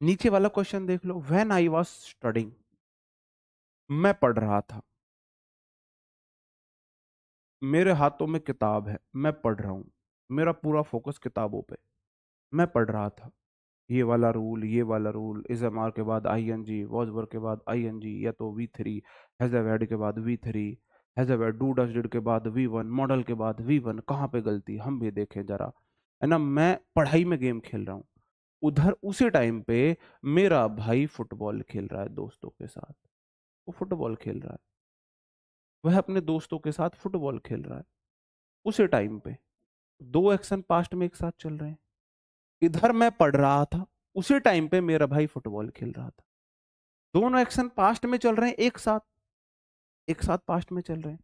नीचे वाला क्वेश्चन देख लो, व्हेन आई वॉज स्टडिंग, मैं पढ़ रहा था, मेरे हाथों में किताब है, मैं पढ़ रहा हूं, मेरा पूरा फोकस किताबों पे, मैं पढ़ रहा था। ये वाला रूल, ये वाला रूल, इज एम आर के बाद I N G, was work के बाद आई एन जी, या तो वी थ्री, हैज हैड के बाद we three, has had do does did के बाद वी वन, मॉडल के बाद वी वन। कहाँ पे गलती, हम भी देखें जरा, है ना। मैं पढ़ाई में गेम खेल रहा हूँ, उधर उसी टाइम पे मेरा भाई फुटबॉल खेल रहा है दोस्तों के साथ। वो फुटबॉल खेल रहा है, वह अपने दोस्तों के साथ फुटबॉल खेल रहा है उसी टाइम पे। दो एक्शन पास्ट में एक साथ चल रहे हैं। इधर मैं पढ़ रहा था, उसी टाइम पे मेरा भाई फुटबॉल खेल रहा था। दोनों एक्शन पास्ट में चल रहे हैं एक साथ, एक साथ पास्ट में चल रहे हैं।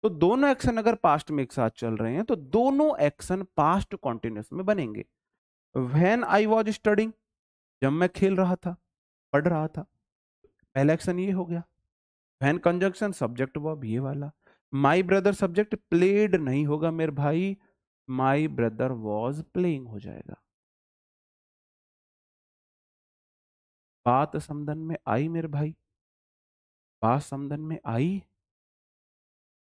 तो दोनों एक्शन अगर पास्ट में एक साथ चल रहे हैं तो दोनों एक्शन पास्ट कॉन्टिन्यूस में बनेंगे। व्हेन आई वॉज स्टडिंग, जब मैं खेल रहा था, पढ़ रहा था, पहला एक्शन ये हो गया। व्हेन कंजंक्शन सब्जेक्ट वर्ब ये वाला। माई ब्रदर सब्जेक्ट, प्लेड नहीं होगा मेरे भाई, माई ब्रदर वॉज प्लेइंग हो जाएगा। बात समझन में आई मेरे भाई? बात समझन में आई?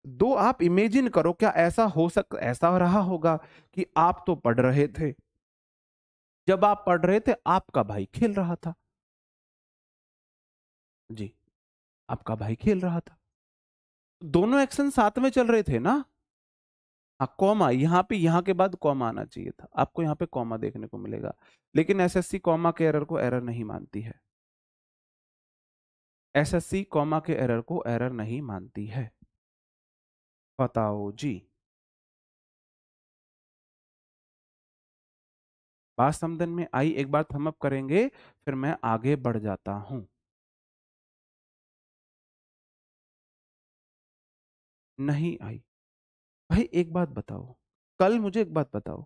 दो आप इमेजिन करो, क्या ऐसा हो ऐसा रहा होगा कि आप तो पढ़ रहे थे, जब आप पढ़ रहे थे आपका भाई खेल रहा था। जी, आपका भाई खेल रहा था, दोनों एक्शन साथ में चल रहे थे ना। हाँ, कॉमा यहाँ पे, यहाँ के बाद कॉमा आना चाहिए था, आपको यहाँ पे कॉमा देखने को मिलेगा। लेकिन एसएससी कॉमा के एरर को एरर नहीं मानती है, एसएससी कॉमा के एरर को एरर नहीं मानती है। बताओ जी। बात समझन में आई? एक बार थम अप करेंगे, फिर मैं आगे बढ़ जाता हूं। नहीं आई? भाई एक बात बताओ, कल मुझे एक बात बताओ,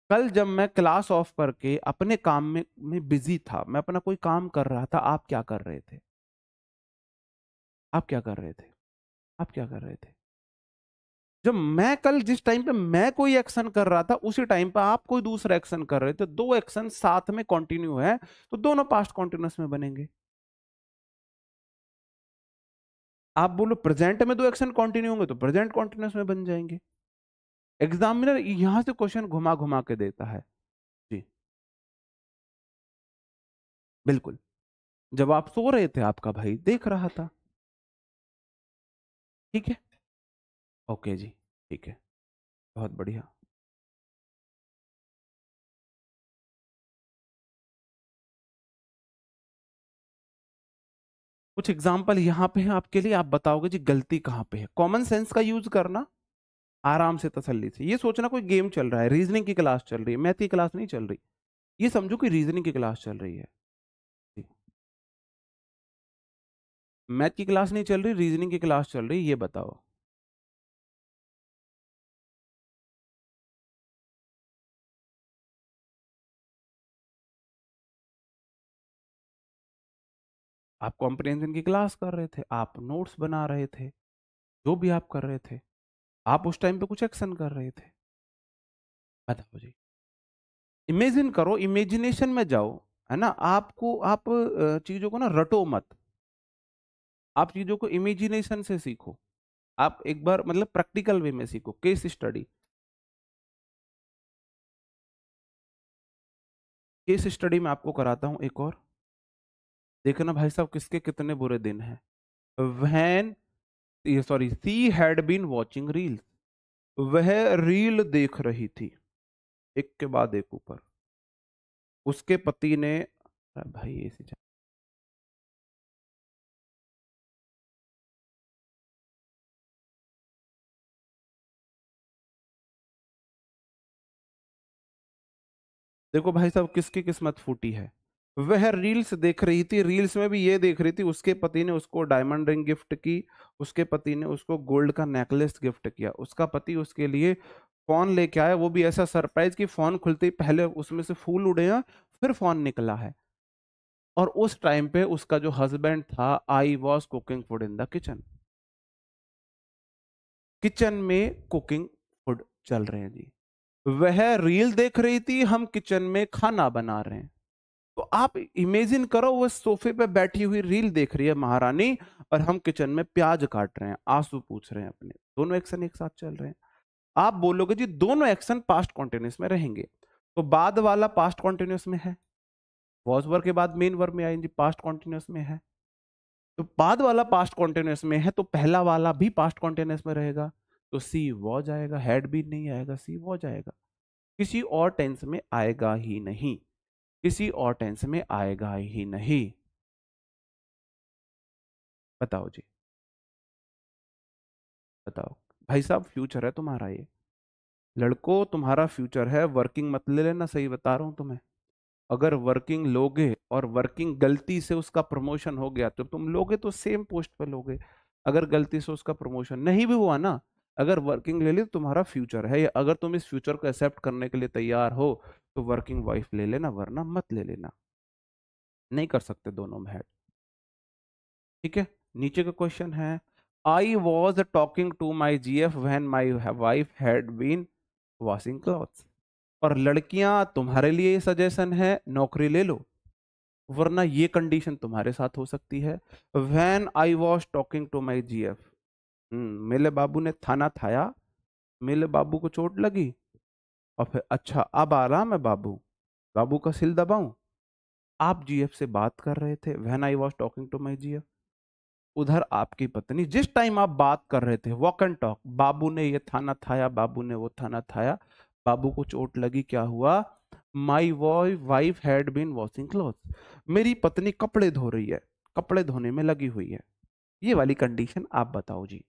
कल जब मैं क्लास ऑफ करके अपने काम में बिजी था, मैं अपना कोई काम कर रहा था, आप क्या कर रहे थे? आप क्या कर रहे थे? आप क्या कर रहे थे? जब मैं कल जिस टाइम पे मैं कोई एक्शन कर रहा था, उसी टाइम पे आप कोई दूसरा एक्शन कर रहे थे, दो एक्शन साथ में कंटिन्यू है, तो दोनों पास्ट कॉन्टिन्यूस में बनेंगे। आप बोलो प्रेजेंट में दो एक्शन कंटिन्यू होंगे तो प्रेजेंट कॉन्टिन्यूस में बन जाएंगे। एग्जामिनर यहां से क्वेश्चन घुमा घुमा के देता है। जी, बिल्कुल। जब आप सो रहे थे आपका भाई देख रहा था। ठीक है, ओके जी, ठीक है, बहुत बढ़िया। कुछ एग्जाम्पल यहाँ पे है आपके लिए, आप बताओगे जी गलती कहाँ पे है। कॉमन सेंस का यूज करना, आराम से तसल्ली से, ये सोचना कोई गेम चल रहा है, रीजनिंग की क्लास चल रही है, मैथ की क्लास नहीं चल रही। ये समझो कि रीजनिंग की क्लास चल रही है। मैथ की क्लास नहीं चल रही, रीजनिंग की क्लास चल रही, ये बताओ। आप कॉम्प्रिहेंशन की क्लास कर रहे थे, आप नोट्स बना रहे थे, जो भी आप कर रहे थे, आप उस टाइम पे कुछ एक्शन कर रहे थे। बताओ जी। इमेजिन करो, इमेजिनेशन में जाओ, है ना। आपको आप चीजों को ना रटो मत, आप चीजों को इमेजिनेशन से सीखो। आप एक बार मतलब प्रैक्टिकल वे में सीखो, केस स्टडी। केस स्टडी में आपको कराता हूं एक और, देखना भाई साहब किसके कितने बुरे दिन हैं। वैन, ये sorry, she had been watching reel, वह रील देख रही थी, एक के बाद एक ऊपर। उसके पति ने, अरे भाई ऐसी देखो भाई साहब किसकी किस्मत फूटी है। वह रील्स देख रही थी, रील्स में भी ये देख रही थी, उसके पति ने उसको डायमंड रिंग गिफ्ट की, उसके पति ने उसको गोल्ड का नेकलेस गिफ्ट किया, उसका पति उसके लिए फोन लेके आया, वो भी ऐसा सरप्राइज कि फोन खुलते ही पहले उसमें से फूल उड़े हैं, फिर फोन निकला है। और उस टाइम पे उसका जो हस्बैंड था, I was cooking food in the kitchen, kitchen में कुकिंग फूड चल रहे हैं जी। वह रील देख रही थी, हम किचन में खाना बना रहे हैं। तो आप इमेजिन करो, वो सोफे पे बैठी हुई रील देख रही है महारानी, और हम किचन में प्याज काट रहे हैं, आंसू पूछ रहे हैं अपने, दोनों एक्शन एक साथ चल रहे हैं। आप बोलोगे जी दोनों एक्शन पास्ट कॉन्टिन्यूस में रहेंगे, तो बाद वाला पास्ट कॉन्टिन्यूस में है, वॉज वर्ब के बाद मेन वर्ब में आएंगे, पास्ट कॉन्टिन्यूस में है। तो बाद वाला पास्ट कॉन्टिन्यूस में है, तो पहला वाला भी पास्ट कॉन्टिन्यूस में रहेगा, तो सी वॉज आएगा, हैड भी नहीं आएगा, सी वॉज आएगा। किसी और टेंस में आएगा ही नहीं, किसी और टेंस में आएगा ही नहीं। बताओ जी, बताओ। भाई साहब फ्यूचर है तुम्हारा ये, लड़कों तुम्हारा फ्यूचर है, वर्किंग मत ले लेना, सही बता रहा हूं तुम्हें। अगर वर्किंग लोगे और वर्किंग गलती से उसका प्रमोशन हो गया, तो तुम लोगे तो सेम पोस्ट पे लोगे। अगर गलती से उसका प्रमोशन नहीं भी हुआ ना, अगर वर्किंग ले ली तो तुम्हारा फ्यूचर है ये। अगर तुम इस फ्यूचर को एक्सेप्ट करने के लिए तैयार हो, तो वर्किंग वाइफ ले लेना, वरना मत ले लेना। नहीं कर सकते दोनों में है। ठीक है, नीचे का क्वेश्चन है, I was talking to my G F when my wife had been washing clothes. और लड़कियां तुम्हारे लिए सजेशन है, नौकरी ले लो, वरना ये कंडीशन तुम्हारे साथ हो सकती है। When I was talking to my G F, मेरे बाबू ने थाना थाया, मेरे बाबू को चोट लगी, और फिर अच्छा अब आराम है बाबू, बाबू का सिल दबाऊं। आप जीएफ से बात कर रहे थे, when I was talking to my GF. उधर आपकी पत्नी, जिस टाइम आप बात कर रहे थे, वॉक एंड टॉक, बाबू ने ये थाना थाया, बाबू ने वो थाना थाया, बाबू को चोट लगी, क्या हुआ, my wife had been washing cloth, मेरी पत्नी कपड़े धो रही है, कपड़े धोने में लगी हुई है। ये वाली कंडीशन आप बताओ जी।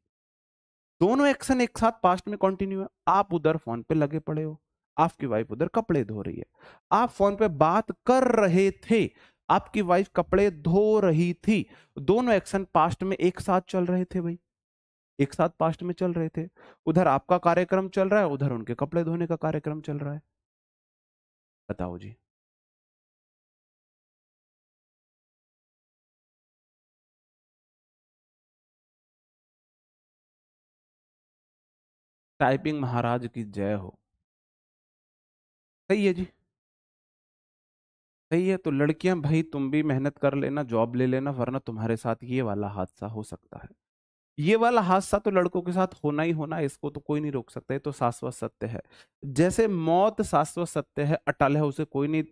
दोनों एक्शन एक साथ पास्ट में कंटिन्यू है, आप उधर फोन पे लगे पड़े हो, आपकी वाइफ उधर कपड़े धो रही है, आप फोन पे बात कर रहे थे, आपकी वाइफ कपड़े धो रही थी। दोनों एक्शन पास्ट में एक साथ चल रहे थे भाई, एक साथ पास्ट में चल रहे थे। उधर आपका कार्यक्रम चल रहा है, उधर उनके कपड़े धोने का कार्यक्रम चल रहा है। बताओ जी। टाइपिंग महाराज की जय हो। सही है जी, सही है। तो लड़कियां भाई तुम भी मेहनत कर लेना, जॉब ले लेना, वरना तुम्हारे साथ ये वाला हादसा हो सकता है। ये वाला हादसा तो लड़कों के साथ होना ही होना है, इसको तो कोई नहीं रोक सकता, ये तो शाश्वत सत्य है। जैसे मौत शाश्वत सत्य है, अटल है, उसे कोई नहीं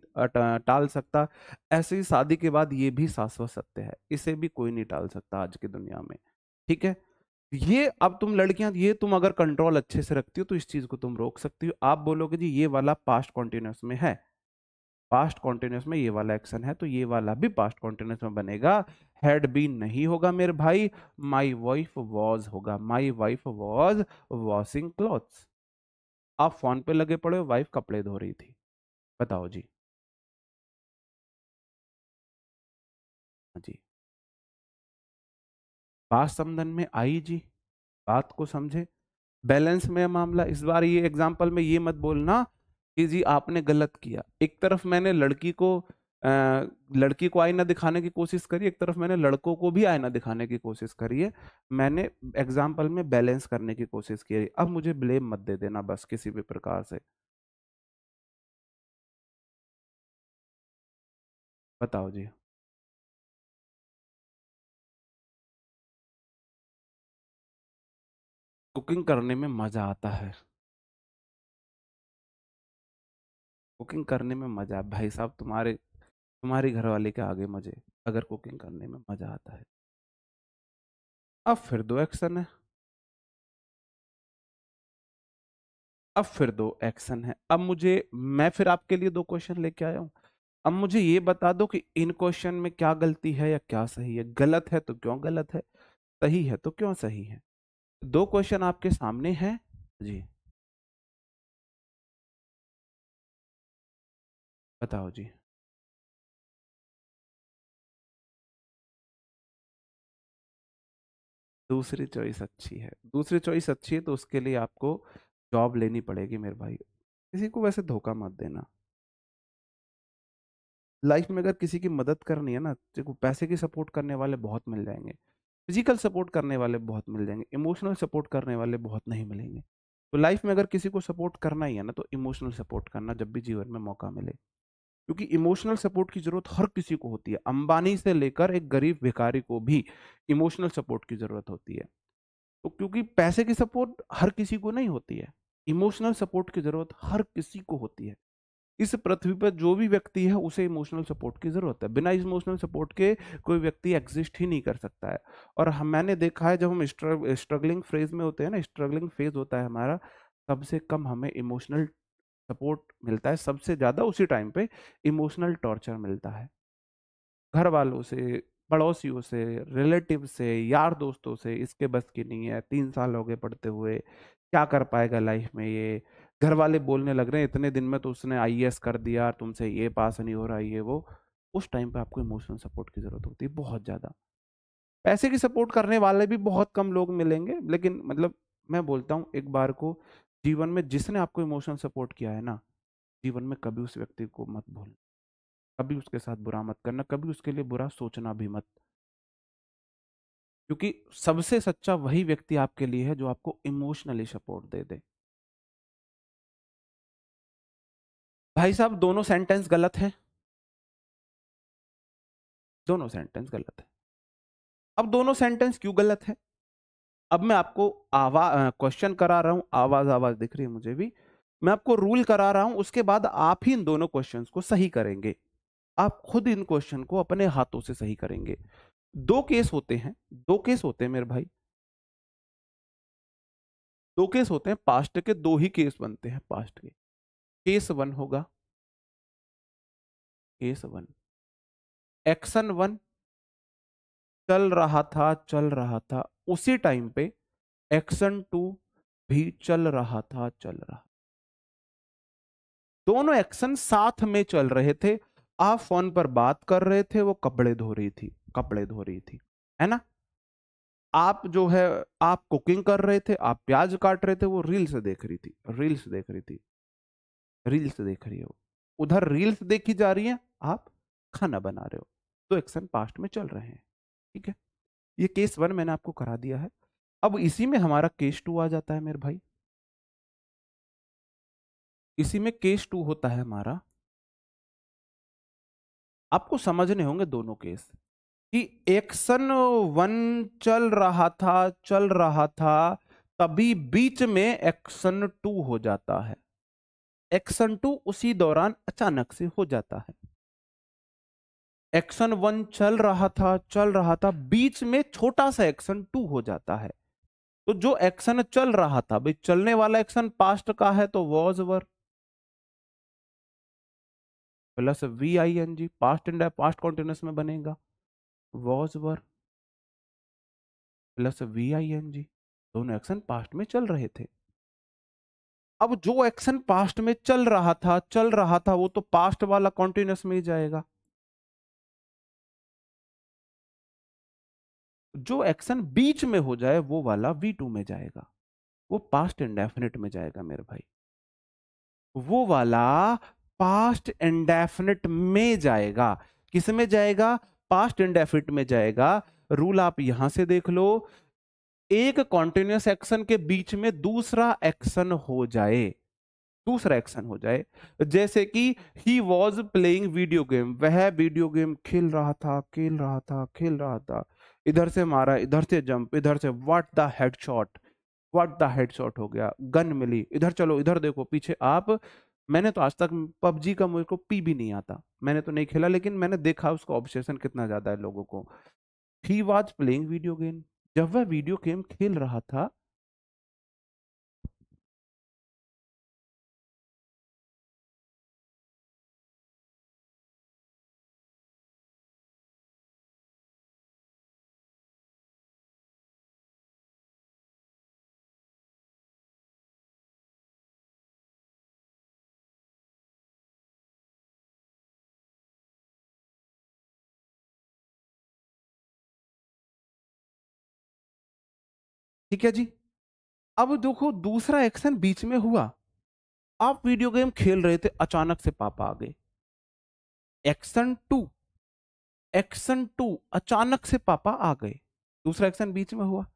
टाल सकता, ऐसे ही शादी के बाद ये भी शाश्वत सत्य है, इसे भी कोई नहीं टाल सकता आज की दुनिया में। ठीक है। ये अब तुम लड़कियां, ये तुम अगर कंट्रोल अच्छे से रखती हो तो इस चीज को तुम रोक सकती हो। आप बोलोगे जी ये वाला पास्ट कॉन्टिन्यूस में है, पास्ट कॉन्टिन्यूस में ये वाला एक्शन है, तो ये वाला भी पास्ट कॉन्टिन्यूस में बनेगा। हैड बीन नहीं होगा मेरे भाई, माई वाइफ वॉज होगा। My wife was washing clothes. आप फोन पे लगे पड़े हो, वाइफ कपड़े धो रही थी। बताओ जी। हाँ जी। बात समझ में आई जी? बात को समझे। बैलेंस में है मामला। इस बार ये एग्जाम्पल में ये मत बोलना कि जी आपने गलत किया। एक तरफ मैंने लड़की को आईना दिखाने की कोशिश करी, एक तरफ मैंने लड़कों को भी आईना दिखाने की कोशिश करी है। मैंने एग्जाम्पल में बैलेंस करने की कोशिश की है। अब मुझे ब्लेम मत दे देना बस किसी भी प्रकार से। बताओ जी। कुकिंग करने में मजा आता है। कुकिंग करने में मजा है भाई साहब, तुम्हारी घरवाली के आगे मुझे अगर कुकिंग करने में मजा आता है। अब फिर दो एक्शन है। अब फिर दो एक्शन है। अब मुझे, मैं फिर आपके लिए दो क्वेश्चन लेके आया हूं। अब मुझे ये बता दो कि इन क्वेश्चन में क्या गलती है या क्या सही है। गलत है तो क्यों गलत है, सही है तो क्यों सही है। दो क्वेश्चन आपके सामने हैं जी। बताओ जी। दूसरी चॉइस अच्छी है, दूसरी चॉइस अच्छी है तो उसके लिए आपको जॉब लेनी पड़ेगी मेरे भाई। किसी को वैसे धोखा मत देना। लाइफ में अगर किसी की मदद करनी है ना, देखो पैसे की सपोर्ट करने वाले बहुत मिल जाएंगे, फिजिकल सपोर्ट करने वाले बहुत मिल जाएंगे, इमोशनल सपोर्ट करने वाले बहुत नहीं मिलेंगे। तो लाइफ में अगर किसी को सपोर्ट करना ही है ना, तो इमोशनल सपोर्ट करना जब भी जीवन में मौका मिले। क्योंकि इमोशनल सपोर्ट की जरूरत हर किसी को होती है, अंबानी से लेकर एक गरीब भिखारी को भी इमोशनल सपोर्ट की जरूरत होती है। तो क्योंकि पैसे की सपोर्ट हर किसी को नहीं होती है, इमोशनल सपोर्ट की जरूरत हर किसी को होती है। इस पृथ्वी पर जो भी व्यक्ति है उसे इमोशनल सपोर्ट की जरूरत है। बिना इमोशनल सपोर्ट के कोई व्यक्ति एग्जिस्ट ही नहीं कर सकता है। और मैंने देखा है जब हम स्ट्रगलिंग फेज में होते हैं ना, स्ट्रगलिंग फेज होता है हमारा, सबसे कम हमें इमोशनल सपोर्ट मिलता है, सबसे ज्यादा उसी टाइम पे इमोशनल टॉर्चर मिलता है। घर वालों से, पड़ोसियों से, रिलेटिव से, यार दोस्तों से, इसके बस की नहीं है, 3 साल हो गए पढ़ते हुए, क्या कर पाएगा लाइफ में ये। घर वाले बोलने लग रहे हैं इतने दिन में तो उसने आईएएस कर दिया, तुमसे ये पास नहीं हो रहा ये वो। उस टाइम पे आपको इमोशनल सपोर्ट की जरूरत होती है बहुत ज्यादा। पैसे की सपोर्ट करने वाले भी बहुत कम लोग मिलेंगे, लेकिन मतलब मैं बोलता हूँ एक बार को जीवन में जिसने आपको इमोशनल सपोर्ट किया है ना, जीवन में कभी उस व्यक्ति को मत भूलना, कभी उसके साथ बुरा मत करना, कभी उसके लिए बुरा सोचना भी मत। क्योंकि सबसे सच्चा वही व्यक्ति आपके लिए है जो आपको इमोशनली सपोर्ट दे दे। भाई साहब दोनों सेंटेंस गलत है, दोनों सेंटेंस गलत है। अब दोनों सेंटेंस क्यों गलत है, अब मैं आपको आवाज क्वेश्चन करा रहा हूं, आवाज आवाज दिख रही है मुझे भी, मैं आपको रूल करा रहा हूं, उसके बाद आप ही इन दोनों क्वेश्चंस को सही करेंगे। आप खुद इन क्वेश्चन को अपने हाथों से सही करेंगे। दो केस होते हैं, दो केस होते हैं मेरे भाई, दो केस होते हैं पास्ट के, दो ही केस बनते हैं पास्ट के। केस वन होगा, केस वन, एक्शन वन, चल रहा था उसी टाइम पे एक्शन टू भी चल रहा था, चल रहा। दोनों एक्शन साथ में चल रहे थे। आप फोन पर बात कर रहे थे, वो कपड़े धो रही थी, कपड़े धो रही थी, है ना। आप जो है, आप कुकिंग कर रहे थे, आप प्याज काट रहे थे, वो रील्स देख रही थी, रील्स देख रही थी, रील्स देख रही हो। उधर रील्स देखी जा रही है, आप खाना बना रहे हो। तो एक्शन पास्ट में चल रहे हैं। ठीक है। ये केस वन मैंने आपको करा दिया है। अब इसी में हमारा केस टू आ जाता है मेरे भाई। इसी में केस टू होता है हमारा। आपको समझने होंगे दोनों केस। कि एक्शन 1 चल रहा था, तभी बीच में एक्शन 2 हो जाता है। एक्शन 2 उसी दौरान अचानक से हो जाता है। एक्शन 1 चल रहा था, बीच में छोटा सा एक्शन 2 हो जाता है। तो जो एक्शन चल रहा था, भाई चलने वाला एक्शन पास्ट का है तो was were plus V I N G, past and past continuous में बनेगा was were plus V I N G. दोनों एक्शन पास्ट में चल रहे थे। अब जो एक्शन पास्ट में चल रहा था वो तो पास्ट वाला कॉन्टिन्यूस में ही जाएगा। जो एक्शन बीच में हो जाए वो वाला V2 में जाएगा, वो पास्ट इंडेफिनिट में जाएगा मेरे भाई। वो वाला पास्ट इंडेफिनिट में जाएगा। किस में जाएगा? पास्ट इंडेफिनिट में जाएगा। रूल आप यहां से देख लो, एक कॉन्टिन्यूस एक्शन के बीच में दूसरा एक्शन हो जाए, दूसरा एक्शन हो जाए। जैसे कि he was playing video game, वह वीडियो गेम खेल रहा था, इधर से मारा, इधर से जंप, इधर से व्हाट द हेडशॉट हो गया, गन मिली, इधर चलो, इधर देखो पीछे आप। मैंने तो आज तक पबजी का मुझे को पी भी नहीं आता, मैंने तो नहीं खेला, लेकिन मैंने देखा उसका ऑब्सेशन कितना ज्यादा है लोगों को। He was playing video game, जब वह वीडियो गेम खेल रहा था, ठीक है जी। अब देखो दूसरा एक्शन बीच में हुआ, आप वीडियो गेम खेल रहे थे, अचानक से पापा आ गए। एक्शन टू, एक्शन टू, अचानक से पापा आ गए, दूसरा एक्शन बीच में हुआ।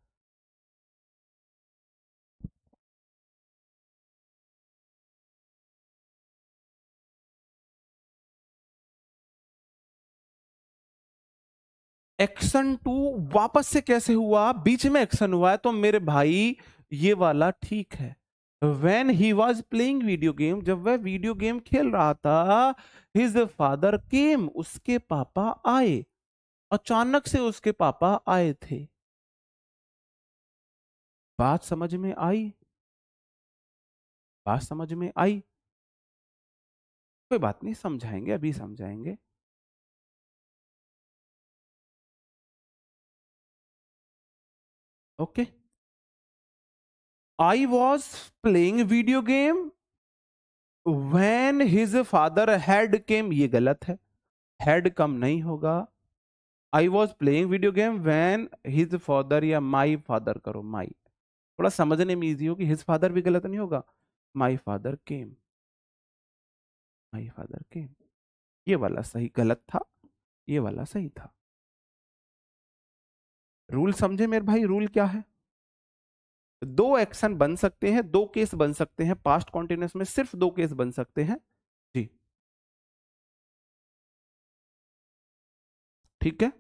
एक्शन टू वापस से कैसे हुआ? बीच में एक्शन हुआ है तो मेरे भाई ये वाला ठीक है। When he was playing video game, जब वह वीडियो गेम खेल रहा था, his father came, उसके पापा आए, अचानक से उसके पापा आए थे। बात समझ में आई? बात समझ में आई? कोई बात नहीं, समझाएंगे, अभी समझाएंगे। Okay, I was playing video game when his father had केम, ये गलत है, हैड कम नहीं होगा। I was playing video game when his father, या माई फादर करो, माई, थोड़ा समझने में इजी हो कि हिज फादर भी गलत नहीं होगा। My father came, my father came, ये वाला सही, गलत था, ये वाला सही था। रूल समझे मेरे भाई? रूल क्या है? दो एक्शन बन सकते हैं, दो केस बन सकते हैं, पास्ट कॉन्टिन्यूस में सिर्फ दो केस बन सकते हैं जी। ठीक है,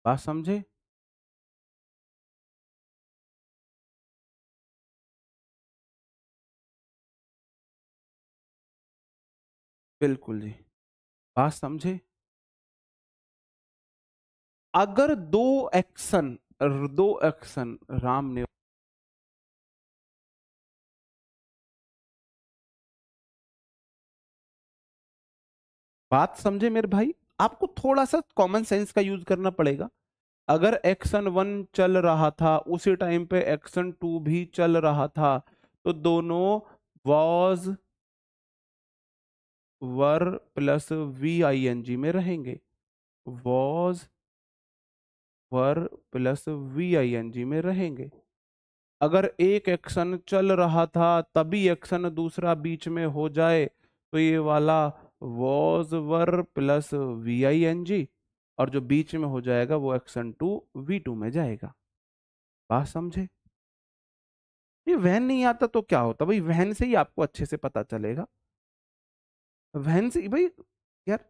बात समझे? बिल्कुल जी, बात समझे? अगर दो एक्शन राम ने, बात समझे मेरे भाई? आपको थोड़ा सा कॉमन सेंस का यूज करना पड़ेगा। अगर एक्शन 1 चल रहा था, उसी टाइम पे एक्शन 2 भी चल रहा था, तो दोनों was were plus V I N G में रहेंगे। Was were plus V I N G में रहेंगे। अगर एक एक्शन चल रहा था तभी एक्शन दूसरा बीच में हो जाए, तो ये वाला was were plus V I N G, और जो बीच में हो जाएगा वो एक्शन 2 V2 में जाएगा। बात समझे? ये वहन नहीं आता तो क्या होता भाई? वहन से ही आपको अच्छे से पता चलेगा, वहन से भाई। यार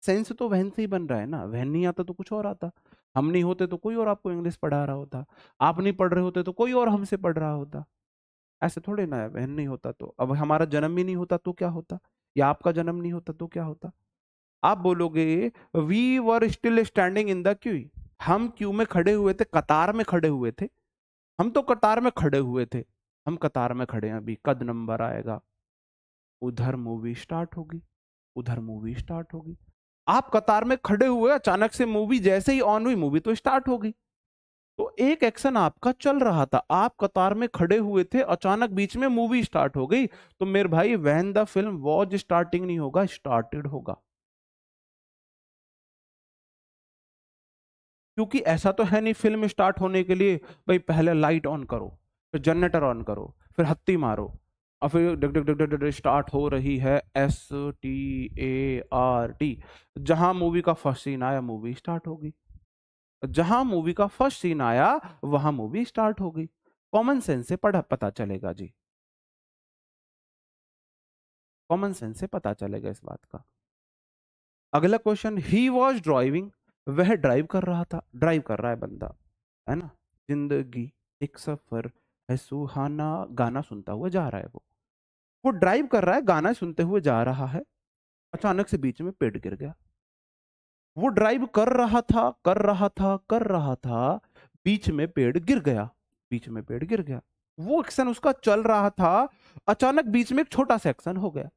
सेंस तो वहन से ही बन रहा है ना, वहन नहीं आता तो कुछ और आता। हम नहीं होते तो कोई और आपको इंग्लिश पढ़ा रहा होता, आप नहीं पढ़ रहे होते तो कोई और हमसे पढ़ रहा होता। ऐसे थोड़े ना है, वहन नहीं होता तो अब हमारा जन्म ही नहीं होता तो क्या होता, या आपका जन्म नहीं होता तो क्या होता। आप बोलोगे we were still standing in the queue, हम क्यू में खड़े हुए थे, कतार में खड़े हुए थे। हम तो कतार में खड़े हुए थे, हम कतार में खड़े हैं अभी, कद नंबर आएगा, उधर मूवी स्टार्ट होगी, उधर मूवी स्टार्ट होगी। आप कतार में खड़े हुए, अचानक से मूवी जैसे ही ऑन हुई, मूवी तो स्टार्ट हो गई। तो एक एक्शन आपका चल रहा था, आप कतार में खड़े हुए थे, अचानक बीच में मूवी स्टार्ट हो गई। तो मेरे भाई when the film was starting नहीं होगा, स्टार्टेड होगा। क्योंकि ऐसा तो है नहीं फिल्म स्टार्ट होने के लिए भाई पहले लाइट ऑन करो, फिर जनरेटर ऑन करो, फिर हत्ती मारो, और फिर डग डग डग डग डग स्टार्ट हो रही है, START। जहां मूवी का फर्स्ट सीन आया मूवी स्टार्ट होगी, जहां मूवी का फर्स्ट सीन आया वहां मूवी स्टार्ट हो गई। कॉमन सेंस से पढ़ा पता चलेगा जी, कॉमन सेंस से पता चलेगा इस बात का। अगला क्वेश्चन, ही वॉज ड्राइविंग, वह ड्राइव कर रहा था, ड्राइव कर रहा है बंदा, है ना। जिंदगी एक सफर है सुहाना, गाना सुनता हुआ जा रहा है वो ड्राइव कर रहा है, गाना सुनते हुए जा रहा है, अचानक से बीच में पेड़ गिर गया। वो ड्राइव कर रहा था, कर रहा था, कर रहा था, बीच में पेड़ गिर गया, बीच में पेड़ गिर गया। वो एक्शन उसका चल रहा था, अचानक बीच में एक छोटा सा एक्शन हो गया,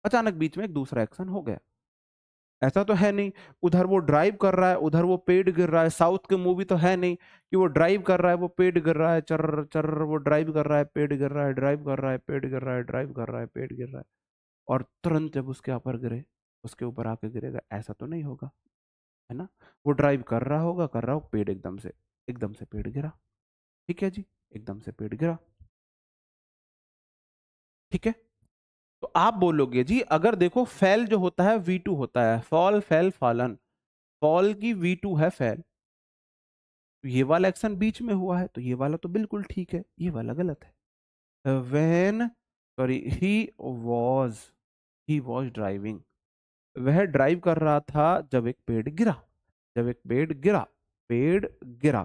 अचानक बीच में एक दूसरा एक्शन हो गया। ऐसा तो है नहीं उधर वो ड्राइव कर रहा है उधर वो पेड़ गिर रहा है, साउथ के मूवी तो है नहीं कि वो ड्राइव कर रहा है वो पेड़ गिर रहा है, चर चर वो ड्राइव कर रहा है पेड़ गिर रहा है, ड्राइव कर रहा है पेड़ गिर रहा है, ड्राइव कर रहा है पेड़ गिर रहा है, और तुरंत जब उसके ऊपर गिरे, उसके ऊपर आके गिरेगा, ऐसा तो नहीं होगा, है ना। वो ड्राइव कर रहा होगा, कर रहा हो, पेड़ एकदम से पेड़ गिरा। ठीक है जी, एकदम से पेड़ गिरा। ठीक है, तो आप बोलोगे जी अगर देखो फैल जो होता है V2 होता है, फॉल फैल फॉलन, फॉल की V2 है फैल, तो ये वाला एक्शन बीच में हुआ है तो ये वाला तो बिल्कुल ठीक है, ये वाला गलत है। When, sorry, was he was driving, वह ड्राइव कर रहा था जब एक पेड़ गिरा, जब एक पेड़ गिरा, पेड़ गिरा,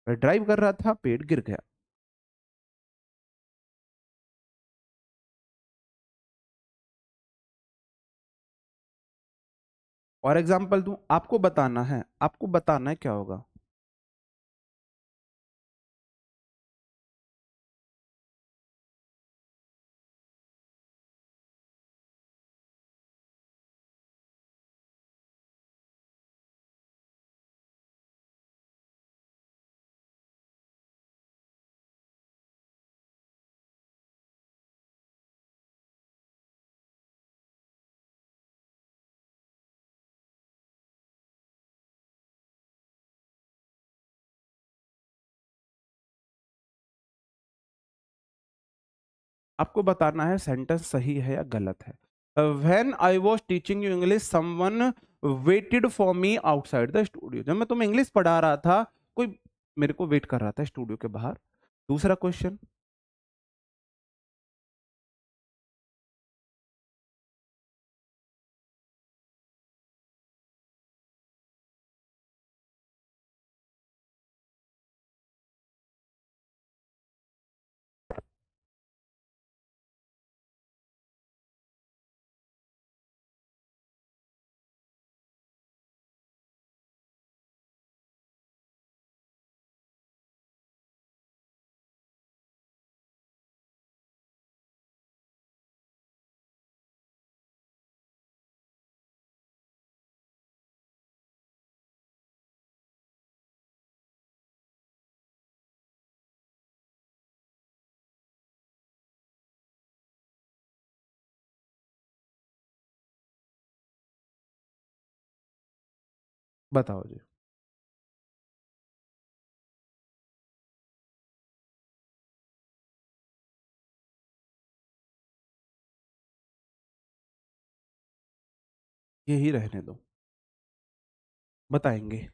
वह ड्राइव कर रहा था पेड़ गिर गया। और एग्जाम्पल दूं, आपको बताना है, आपको बताना है क्या होगा। आपको बताना है सेंटेंस सही है या गलत है। When I was teaching you English someone waited for me outside the studio, जब मैं तुम्हें इंग्लिश पढ़ा रहा था कोई मेरे को वेट कर रहा था स्टूडियो के बाहर। दूसरा क्वेश्चन, बताओ जी। यही रहने दो, बताएंगे।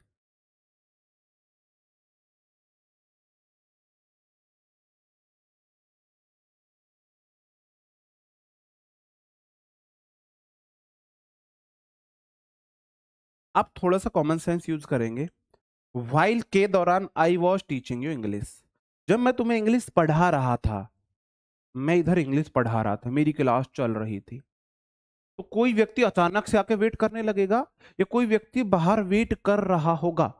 आप थोड़ा सा कॉमन सेंस यूज करेंगे। वाइल के दौरान I was teaching you English, जब मैं तुम्हें इंग्लिश पढ़ा रहा था, मैं इधर इंग्लिश पढ़ा रहा था, मेरी क्लास चल रही थी, तो कोई व्यक्ति अचानक से आके वेट करने लगेगा या कोई व्यक्ति बाहर वेट कर रहा होगा,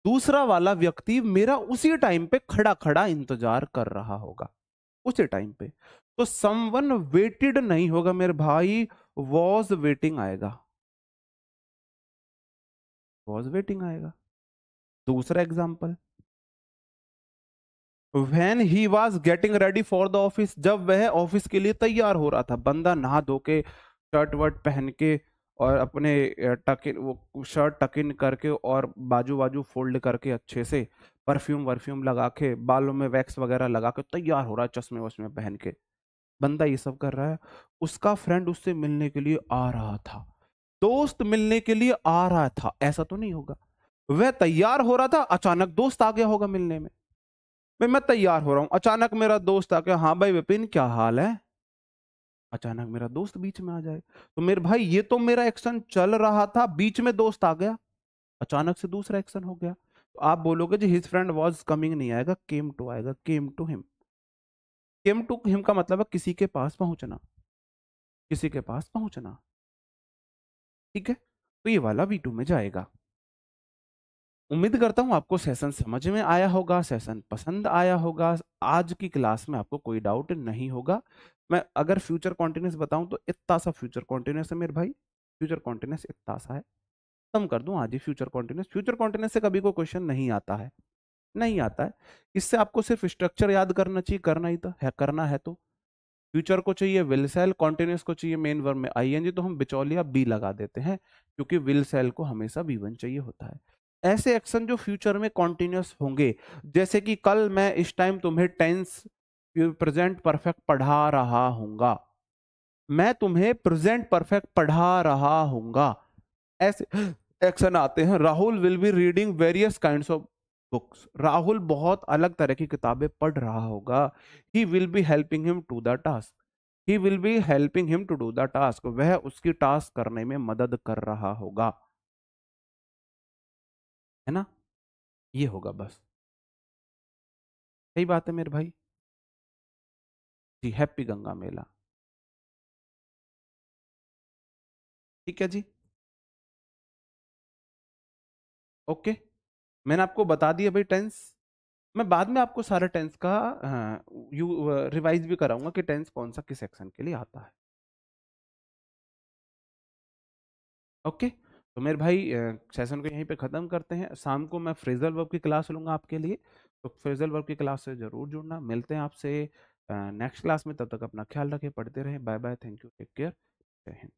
दूसरा वाला व्यक्ति मेरा उसी टाइम पे खड़ा खड़ा इंतजार कर रहा होगा उसी टाइम पे। तो समवन वेटेड नहीं होगा मेरे भाई, वॉज वेटिंग आएगा, वॉज वेटिंग आएगा। दूसरा example, when he was getting ready for the office, जब वह ऑफिस के लिए तैयार हो रहा था, बंदा नहा धो के शर्ट वर्ट पहन के और अपने टक इन, वो शर्ट टक इन करके और बाजू बाजू फोल्ड करके अच्छे से परफ्यूम वर्फ्यूम लगा के बालों में वैक्स वगैरह लगा के तैयार हो रहा है, चश्मे वश्मे पहन के बंदा ये सब कर रहा है। उसका फ्रेंड उससे मिलने के लिए आ रहा था, दोस्त मिलने के लिए आ रहा था, ऐसा तो नहीं होगा। वह तैयार हो रहा था, अचानक दोस्त आ गया होगा मिलने में। मैं तैयार हो रहा हूं, अचानक मेरा दोस्त आ गया, हाँ भाई विपिन क्या हाल है, अचानक मेरा दोस्त बीच में आ जाए, तो मेरे भाई ये तो मेरा एक्शन चल रहा था, बीच में दोस्त आ गया, अचानक से दूसरा एक्शन हो गया। तो आप बोलोगे जी हिज फ्रेंड वाज कमिंग नहीं आएगा, केम टू आएगा, came to him. Came to him का मतलब है किसी के पास पहुंचना, किसी के पास पहुंचना, ठीक है। तो ये वाला V2 में जाएगा। उम्मीद करता हूं आपको सेशन समझ में आया होगा, सेशन पसंद आया होगा, आज की क्लास में आपको कोई डाउट नहीं होगा। मैं अगर फ्यूचर कॉन्टिन्यूस बताऊं तो इतना सा फ्यूचर कॉन्टिन्यूस है मेरे भाई, फ्यूचर कॉन्टिन्यूस इतना सा है, खत्म कर दूं आज ही फ्यूचर कॉन्टिन्यूस। फ्यूचर कॉन्टिन्यूस से कभी कोई क्वेश्चन नहीं आता है, नहीं आता है। इससे आपको सिर्फ स्ट्रक्चर याद करना चाहिए, करना ही तो है, करना है तो। फ्यूचर को चाहिए विल सेल, कॉन्टिन्यूस को चाहिए मेन वर्ब में आईएनजी, तो हम बिचौलिया बी लगा देते हैं, क्योंकि विल सेल को हमेशा V1 चाहिए होता है। ऐसे एक्शन जो फ्यूचर में कॉन्टिन्यूस होंगे, जैसे कि कल मैं इस टाइम तुम्हें टेंस प्रेजेंट परफेक्ट पढ़ा रहा हूंगा, मैं तुम्हें प्रेजेंट परफेक्ट पढ़ा रहा हूंगा, ऐसे एक्शन आते हैं। Rahul will be reading various kinds of books, Rahul बहुत अलग तरह की किताबें पढ़ रहा होगा। He will be helping him to the task, he will be helping him to do the task, वह उसकी टास्क करने में मदद कर रहा होगा, है ना, ये होगा बस। सही बात है मेरे भाई जी, हैप्पी गंगा मेला, ठीक है जी, ओके। मैंने आपको बता दिया भाई टेंस, मैं बाद में आपको सारे टेंस का रिवाइज भी कराऊंगा कि टेंस कौन सा किस सेक्शन के लिए आता है, ओके। तो मेरे भाई सेशन को यहीं पे ख़त्म करते हैं। शाम को मैं फ्रेजल वर्ब की क्लास लूँगा आपके लिए, तो फ्रेजल वर्ब की क्लास से ज़रूर जुड़ना। मिलते हैं आपसे नेक्स्ट क्लास में, तब तक अपना ख्याल रखें, पढ़ते रहें, bye bye, thank you, take care, जय हिंद।